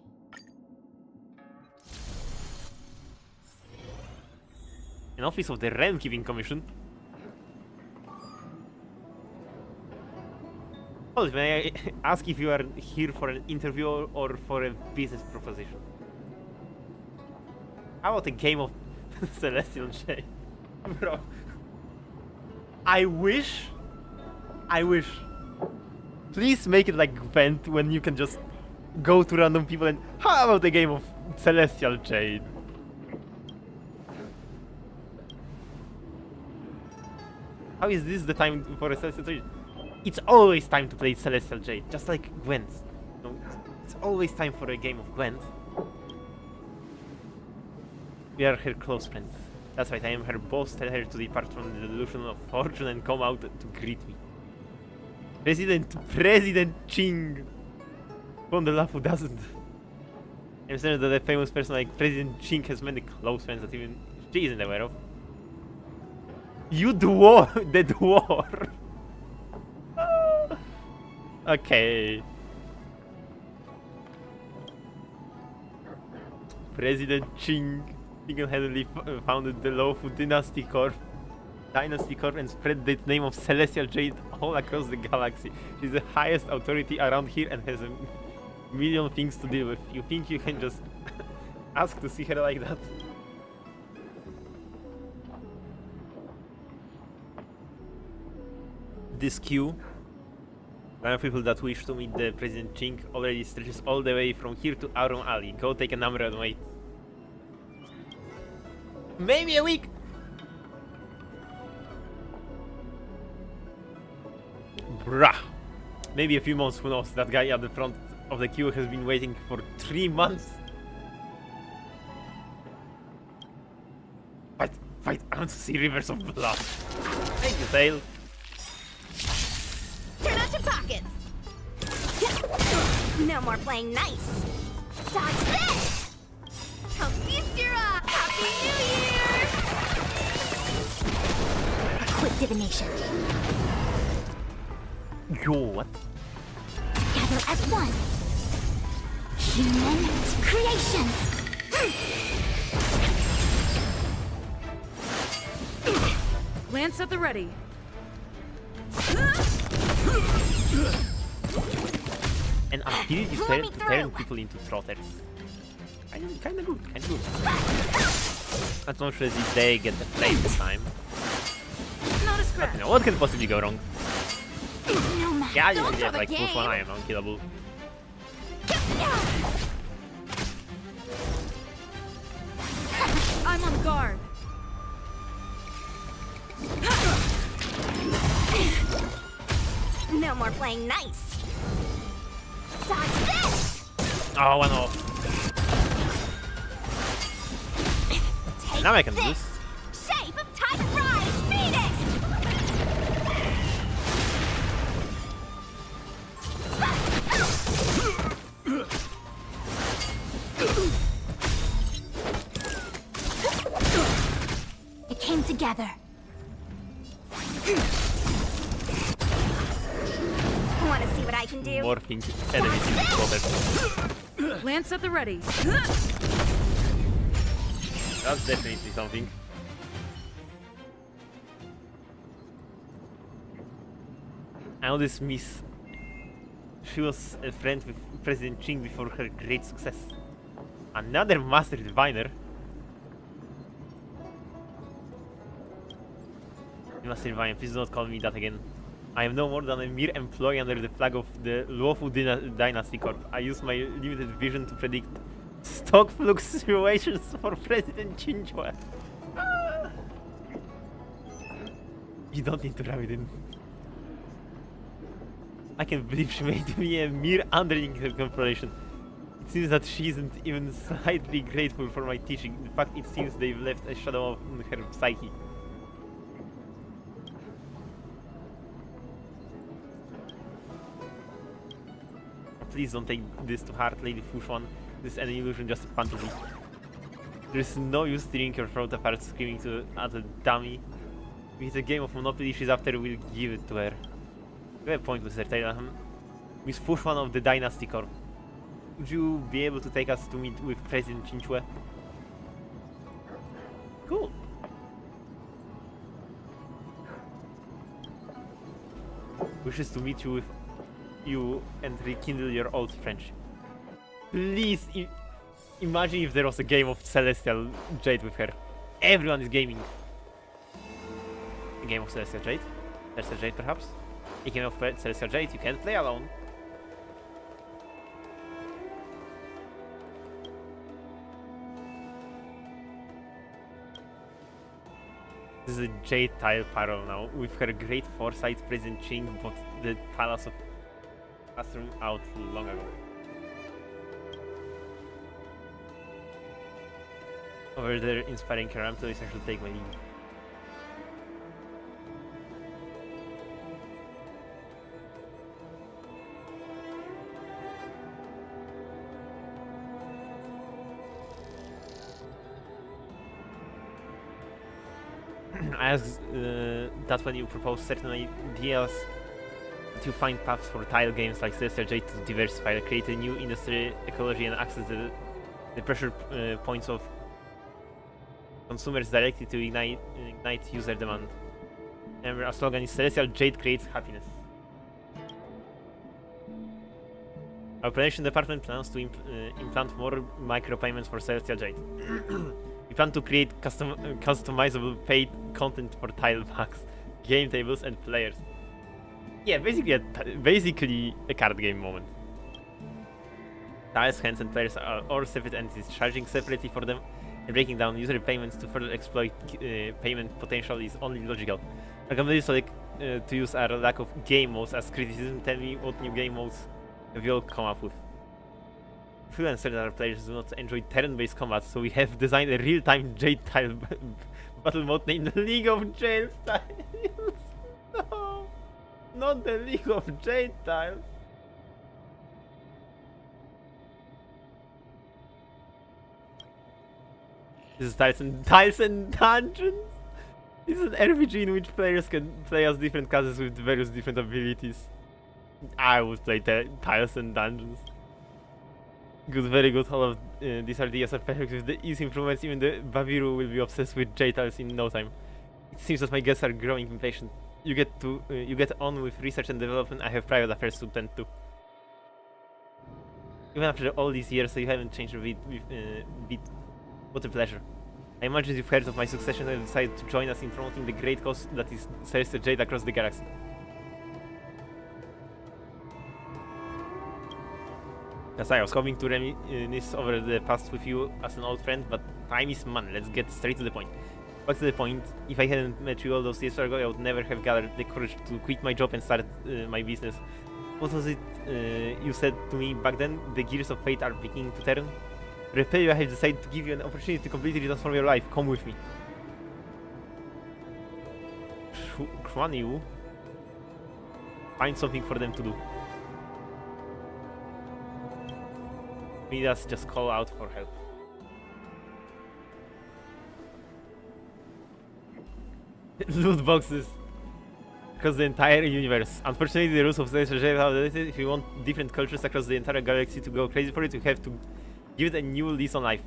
An office of the Realm Keeping Commission. Oh, may I ask if you are here for an interview or for a business proposition? How about a game of Celestial Jade? Bro. I wish. Please make it like Vent when you can just go to random people and how about a game of Celestial Jade? How is this the time for a Celestial Jade? It's always time to play Celestial Jade, just like Gwent. No, it's always time for a game of Gwent. We are her close friends. That's right, I am her boss. Tell her to depart from the delusion of fortune and come out to greet me. President Ching! From the laugh who doesn't. I'm certain that a famous person like President Ching has many close friends that even she isn't aware of. You dwarf! The dwarf! Okay. President Qing single-handedly founded the lawful Dynasty Corp, and spread the name of Celestial Jade all across the galaxy. She's the highest authority around here and has a million things to deal with. You think you can just ask to see her like that? This queue, line of people that wish to meet the President Qing, already stretches all the way from here to Auron Alley. Go take a number and wait. Maybe a week! Bruh. Maybe a few months, who knows? That guy at the front of the queue has been waiting for 3 months. Fight, fight, I want to see rivers of blood. Thank you, Tail. Turn out your pockets! No more playing nice! Dodge this! Come feast your eye! Happy New Year! Quick divination. Yo, what? Together as one. Human creations. Lance at the ready. An ability to turn people into trotters. Kinda good, kinda good. As long as they get the play this time. Not a scratch. But, you know, what can possibly go wrong? No matter. Yeah, Don't yeah, have a like push game. one, I am unkillable. I'm on guard. No more playing nice! Dodge this! Oh, one off. Take Now I can do this! this. Shape of Titan Rise! Phoenix! It came together. Want to see what I can do? Morphing enemies into trotters. Lance at the ready. That's definitely something. I know this miss. She was a friend with President Qing before her great success. Another master diviner. Master divine, please do not call me that again. I am no more than a mere employee under the flag of the lawful Dynasty Corp. I use my limited vision to predict stock fluctuations for President Qingque. You don't need to rub it in. I can't believe she made me a mere underling in her corporation. It seems that she isn't even slightly grateful for my teaching. In fact, it seems they've left a shadow on her psyche. Please don't take this to heart, Lady Fushwan. This is an illusion, just a fantasy. There's no use tearing your throat apart screaming at a dummy. If it's a game of Monopoly she's after, we'll give it to her. You have a point, Mr. Taylor. Miss Fushwan of the Dynasty Corp. Would you be able to take us to meet with President Qingque? Cool. Wishes to meet you and rekindle your old friendship. Please imagine if there was a game of Celestial Jade with her. Everyone is gaming. A game of Celestial Jade? Celestial Jade perhaps? A game of Celestial Jade you can't play alone. This is a Jade tile parallel now. With her great foresight, President Qing bought the Palace of Astrum out long ago. Over there, inspiring her employees, I should take my leave. I asked that when you propose certain ideas, that you find paths for tile games like Celestial Jade to diversify, create a new industry, ecology, and access the the pressure points of consumers directly to ignite user demand. Remember, our slogan is Celestial Jade creates happiness. Our production department plans to implant more micropayments for Celestial Jade. We plan to create customizable paid content for tile packs, game tables, and players. Yeah, basically a card game moment. Tiles, hands, and players are all separate entities, charging separately for them and breaking down user payments to further exploit payment potential is only logical. Recommendations to use our lack of game modes as criticism. Tell me what new game modes have you all come up with. Few and certain other players do not enjoy turn-based combat, so we have designed a real-time Jade tile battle mode named League of Jade Tiles. No, not the League of Jade Tiles. This is Tiles and Dungeons. This is an RPG in which players can play as different classes with various different abilities. I would play Tiles and Dungeons. Good, very good. All of these ideas are perfect with the easy improvements. Even the Babiru will be obsessed with J-Tiles in no time. It seems that my guests are growing impatient. You get on with research and development. I have private affairs to tend to. Even after all these years, you haven't changed a bit. What a pleasure. I imagine you've heard of my succession and decided to join us in promoting the great cause that is Celestial Jade across the galaxy. As I was hoping to reminisce over the past with you as an old friend, but time is money. Let's get straight to the point. Back to the point, if I hadn't met you all those years ago, I would never have gathered the courage to quit my job and start my business. What was it you said to me back then? The gears of fate are beginning to turn? Repel, I have decided to give you an opportunity to completely transform your life. Come with me. Xuan Yu. Find something for them to do. Midas just call out for help. Loot boxes across the entire universe. Unfortunately, the rules of Celestial Jade are outdated. If you want different cultures across the entire galaxy to go crazy for it, you have to give it a new lease on life.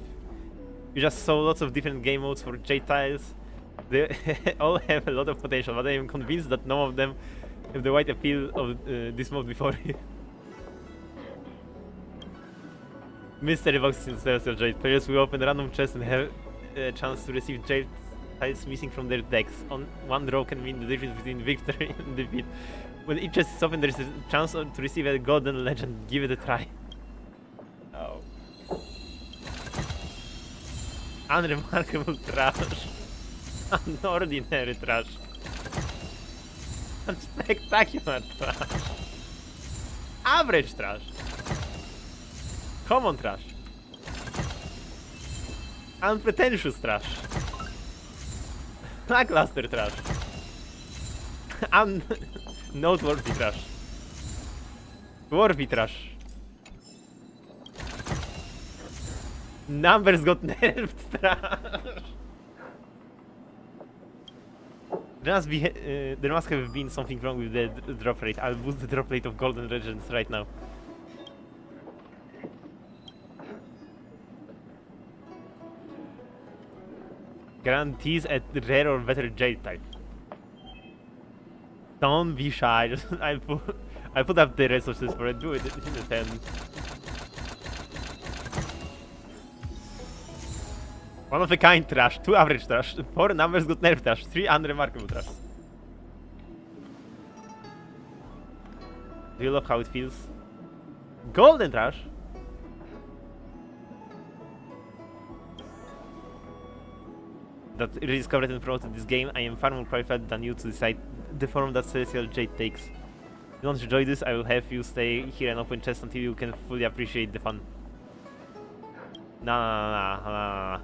You just saw lots of different game modes for Jade Tiles. They all have a lot of potential, but I am convinced that none of them have the wide appeal of this mode before you. Mystery boxes in Celestial Jade. Players will open random chests and have a chance to receive Jade Tiles missing from their decks. On one draw can mean the difference between victory and defeat. When each chest is open, there is a chance to receive a golden legend. Give it a try. Oh. Unremarkable trash. Unordinary trash. Spectacular trash. Average trash. Common trash. Unpretentious trash. Lackluster trash. Noteworthy trash. Worthy trash. Numbers got nerfed trash. There must have been something wrong with the drop rate. I'll boost the drop rate of golden legends right now. Guarantees a rare or better Jade type. Don't be shy. I put up the resources for it. Do it in the 10. One of a kind trash, 2 average trash, 4 numbers got nerf trash, 3 unremarkable trash. Do you love how it feels? Golden trash? That rediscovered and promoted this game. I am far more qualified than you to decide the form that Celestial Jade takes. If you don't enjoy this, I will have you stay here and open chests until you can fully appreciate the fun. Nah.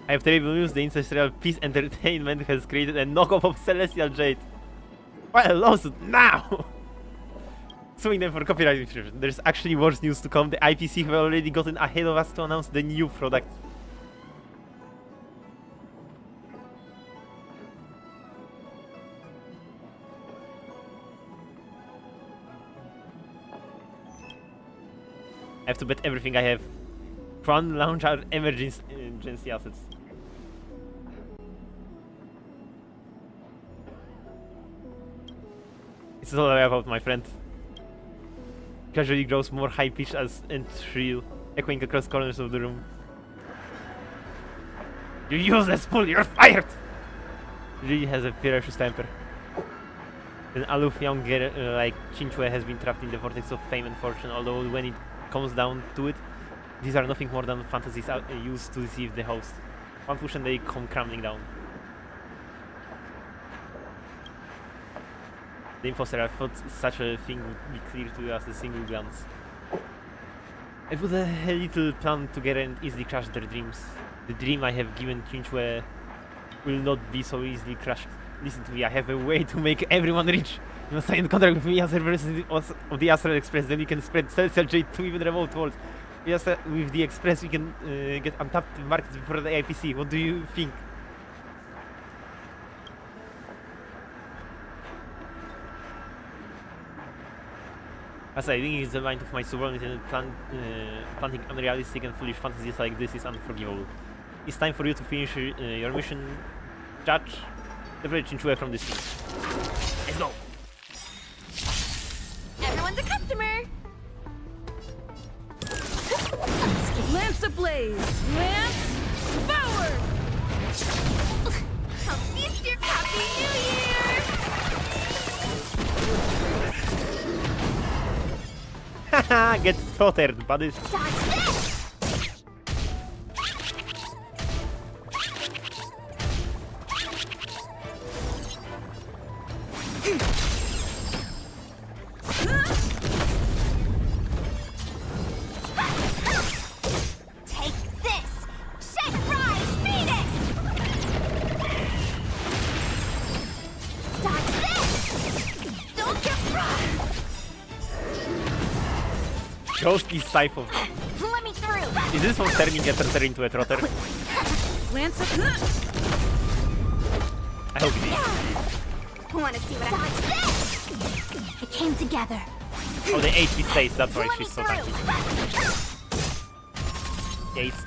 I have terrible news. The Industrial Peace Entertainment has created a knockoff of Celestial Jade. File a lawsuit now! Suing them for copyright infringement. There's actually worse news to come. The IPC have already gotten ahead of us to announce the new product. I have to bet everything I have. Fun launch our emergency assets. It's all about my friend. Gradually grows more high-pitched and shrill, echoing across corners of the room. You useless fool, you're fired! Really has a ferocious temper. An aloof young girl like Chinchue has been trapped in the vortex of fame and fortune, although when it comes down to it, these are nothing more than fantasies used to deceive the host. One push and they come crumbling down. The imposter, I thought such a thing would be clear to you as a single glance. I put a little plan together and easily crushed their dreams. The dream I have given Chinchue will not be so easily crushed. Listen to me, I have a way to make everyone rich. You must sign in contract with me as a representative of the Astral Express, then we can spread Celestial Jade to even remote worlds. Yes, with the Express we can get untapped markets before the IPC. What do you think? As I think it's the mind of my subordinate and planting unrealistic and foolish fantasies like this is unforgivable. It's time for you to finish your mission, Judge. Separate Chinchue from this team. Let's go! Everyone's a customer! Lance ablaze! Lance forward! Happy Easter! Happy New Year! Haha, get slaughtered, buddies. Dodge this! Take this! Shed rise, Venus! Dodge this! Don't get rocked! Ghosty Siphon. Let me through! Is this from turning a trotter into a trotter? Lance up. I hope it is. Wanna see what I dodge this? It came together. Oh, the HP stays, that's why Let she's me so through! tanky. Ace.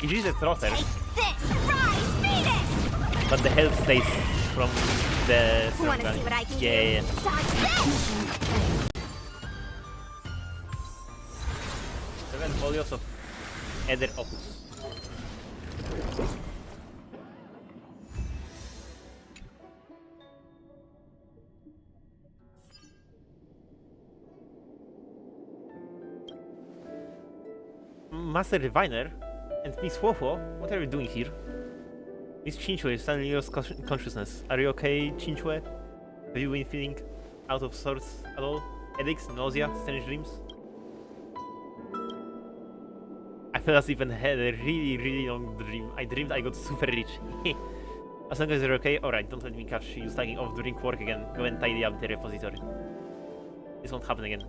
It is a trotter, Take this! Rise, Venus! but the health stays from the Wanna gun. see what I can do? Yeah. Dodge this! 7 folios of Ether Opus. Master Diviner and Miss Huohuo, what are you doing here? Miss Chinchue, suddenly lost consciousness. Are you okay, Chinchue? Have you been feeling out of sorts at all? Headaches, nausea, strange dreams? I fell asleep and had a really long dream. I dreamed I got super rich. As long as you're okay, alright, don't let me catch you slacking off during work again. Go and tidy up the repository. This won't happen again.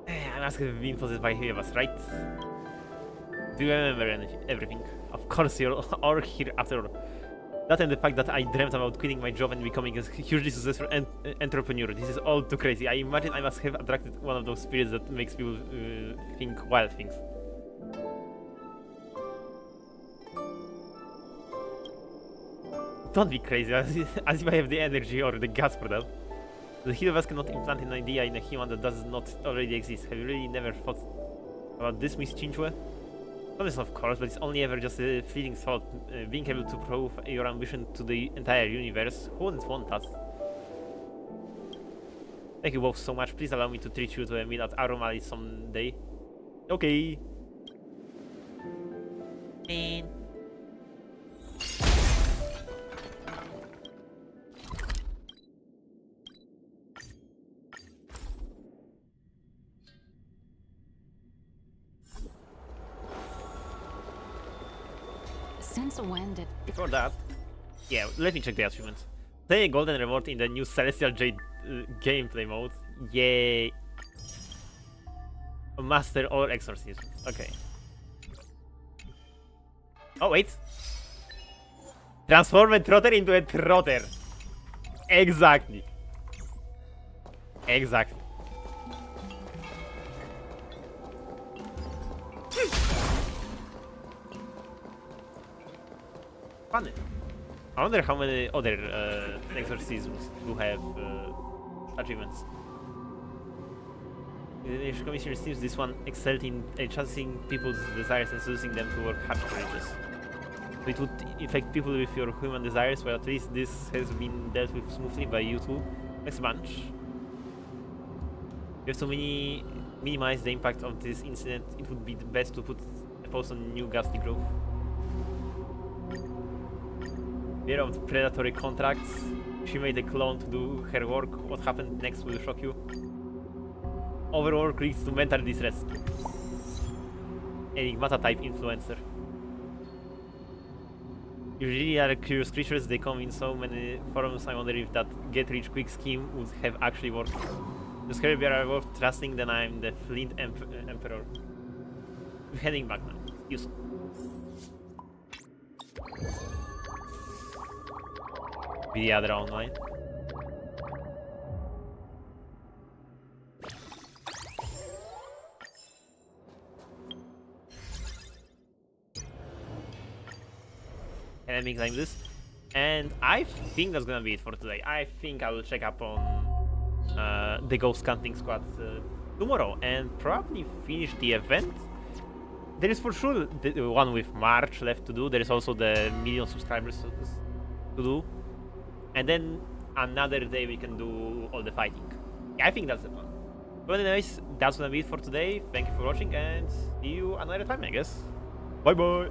I'm asking if you've been possessed by any of us, right? Do you remember everything? Of course, you're all here after all. That and the fact that I dreamt about quitting my job and becoming a hugely successful entrepreneur. This is all too crazy. I imagine I must have attracted one of those spirits that makes people think wild things. Don't be crazy, as if I have the energy or the guts for that. The three of us cannot implant an idea in a human that does not already exist. Have you really never thought about this, Miss Chinchue? Honest, of course, but it's only ever just a fleeting thought. Being able to prove your ambition to the entire universe. Who wouldn't want that? Thank you both so much. Please allow me to treat you to a meal at Aromali someday. Okay. Man. Since when did... Before that, yeah, let me check the achievements. Play a golden reward in the new Celestial Jade gameplay mode. Yay! Master or Exorcism. Okay. Oh wait! Transform a trotter into a trotter. Exactly. Exactly. Funny. I wonder how many other exorcisms do have achievements. The commissioner seems this one excelled in adjusting people's desires and seducing them to work hard for ages. So it would affect people with your human desires, well at least this has been dealt with smoothly by you two. Thanks a bunch. You have to minimize the impact of this incident. It would be the best to put a pause on New Ghastly Grove. Fear of predatory contracts. She made a clone to do her work. What happened next will shock you. Overwork leads to mental distress. Enigmata type influencer. Usually are curious creatures, they come in so many forms. I wonder if that get rich quick scheme would have actually worked. The scary bear are worth trusting, then I'm the Flint Emperor. We're heading back now. You soon. The other online. And let me claim this. And I think that's gonna be it for today. I think I will check up on the Ghost Hunting Squad tomorrow and probably finish the event. There is for sure the one with March left to do. There is also the million subscribers to do. And then another day we can do all the fighting. Yeah, I think that's the plan. But anyways, that's gonna be it for today. Thank you for watching and see you another time, I guess. Bye bye!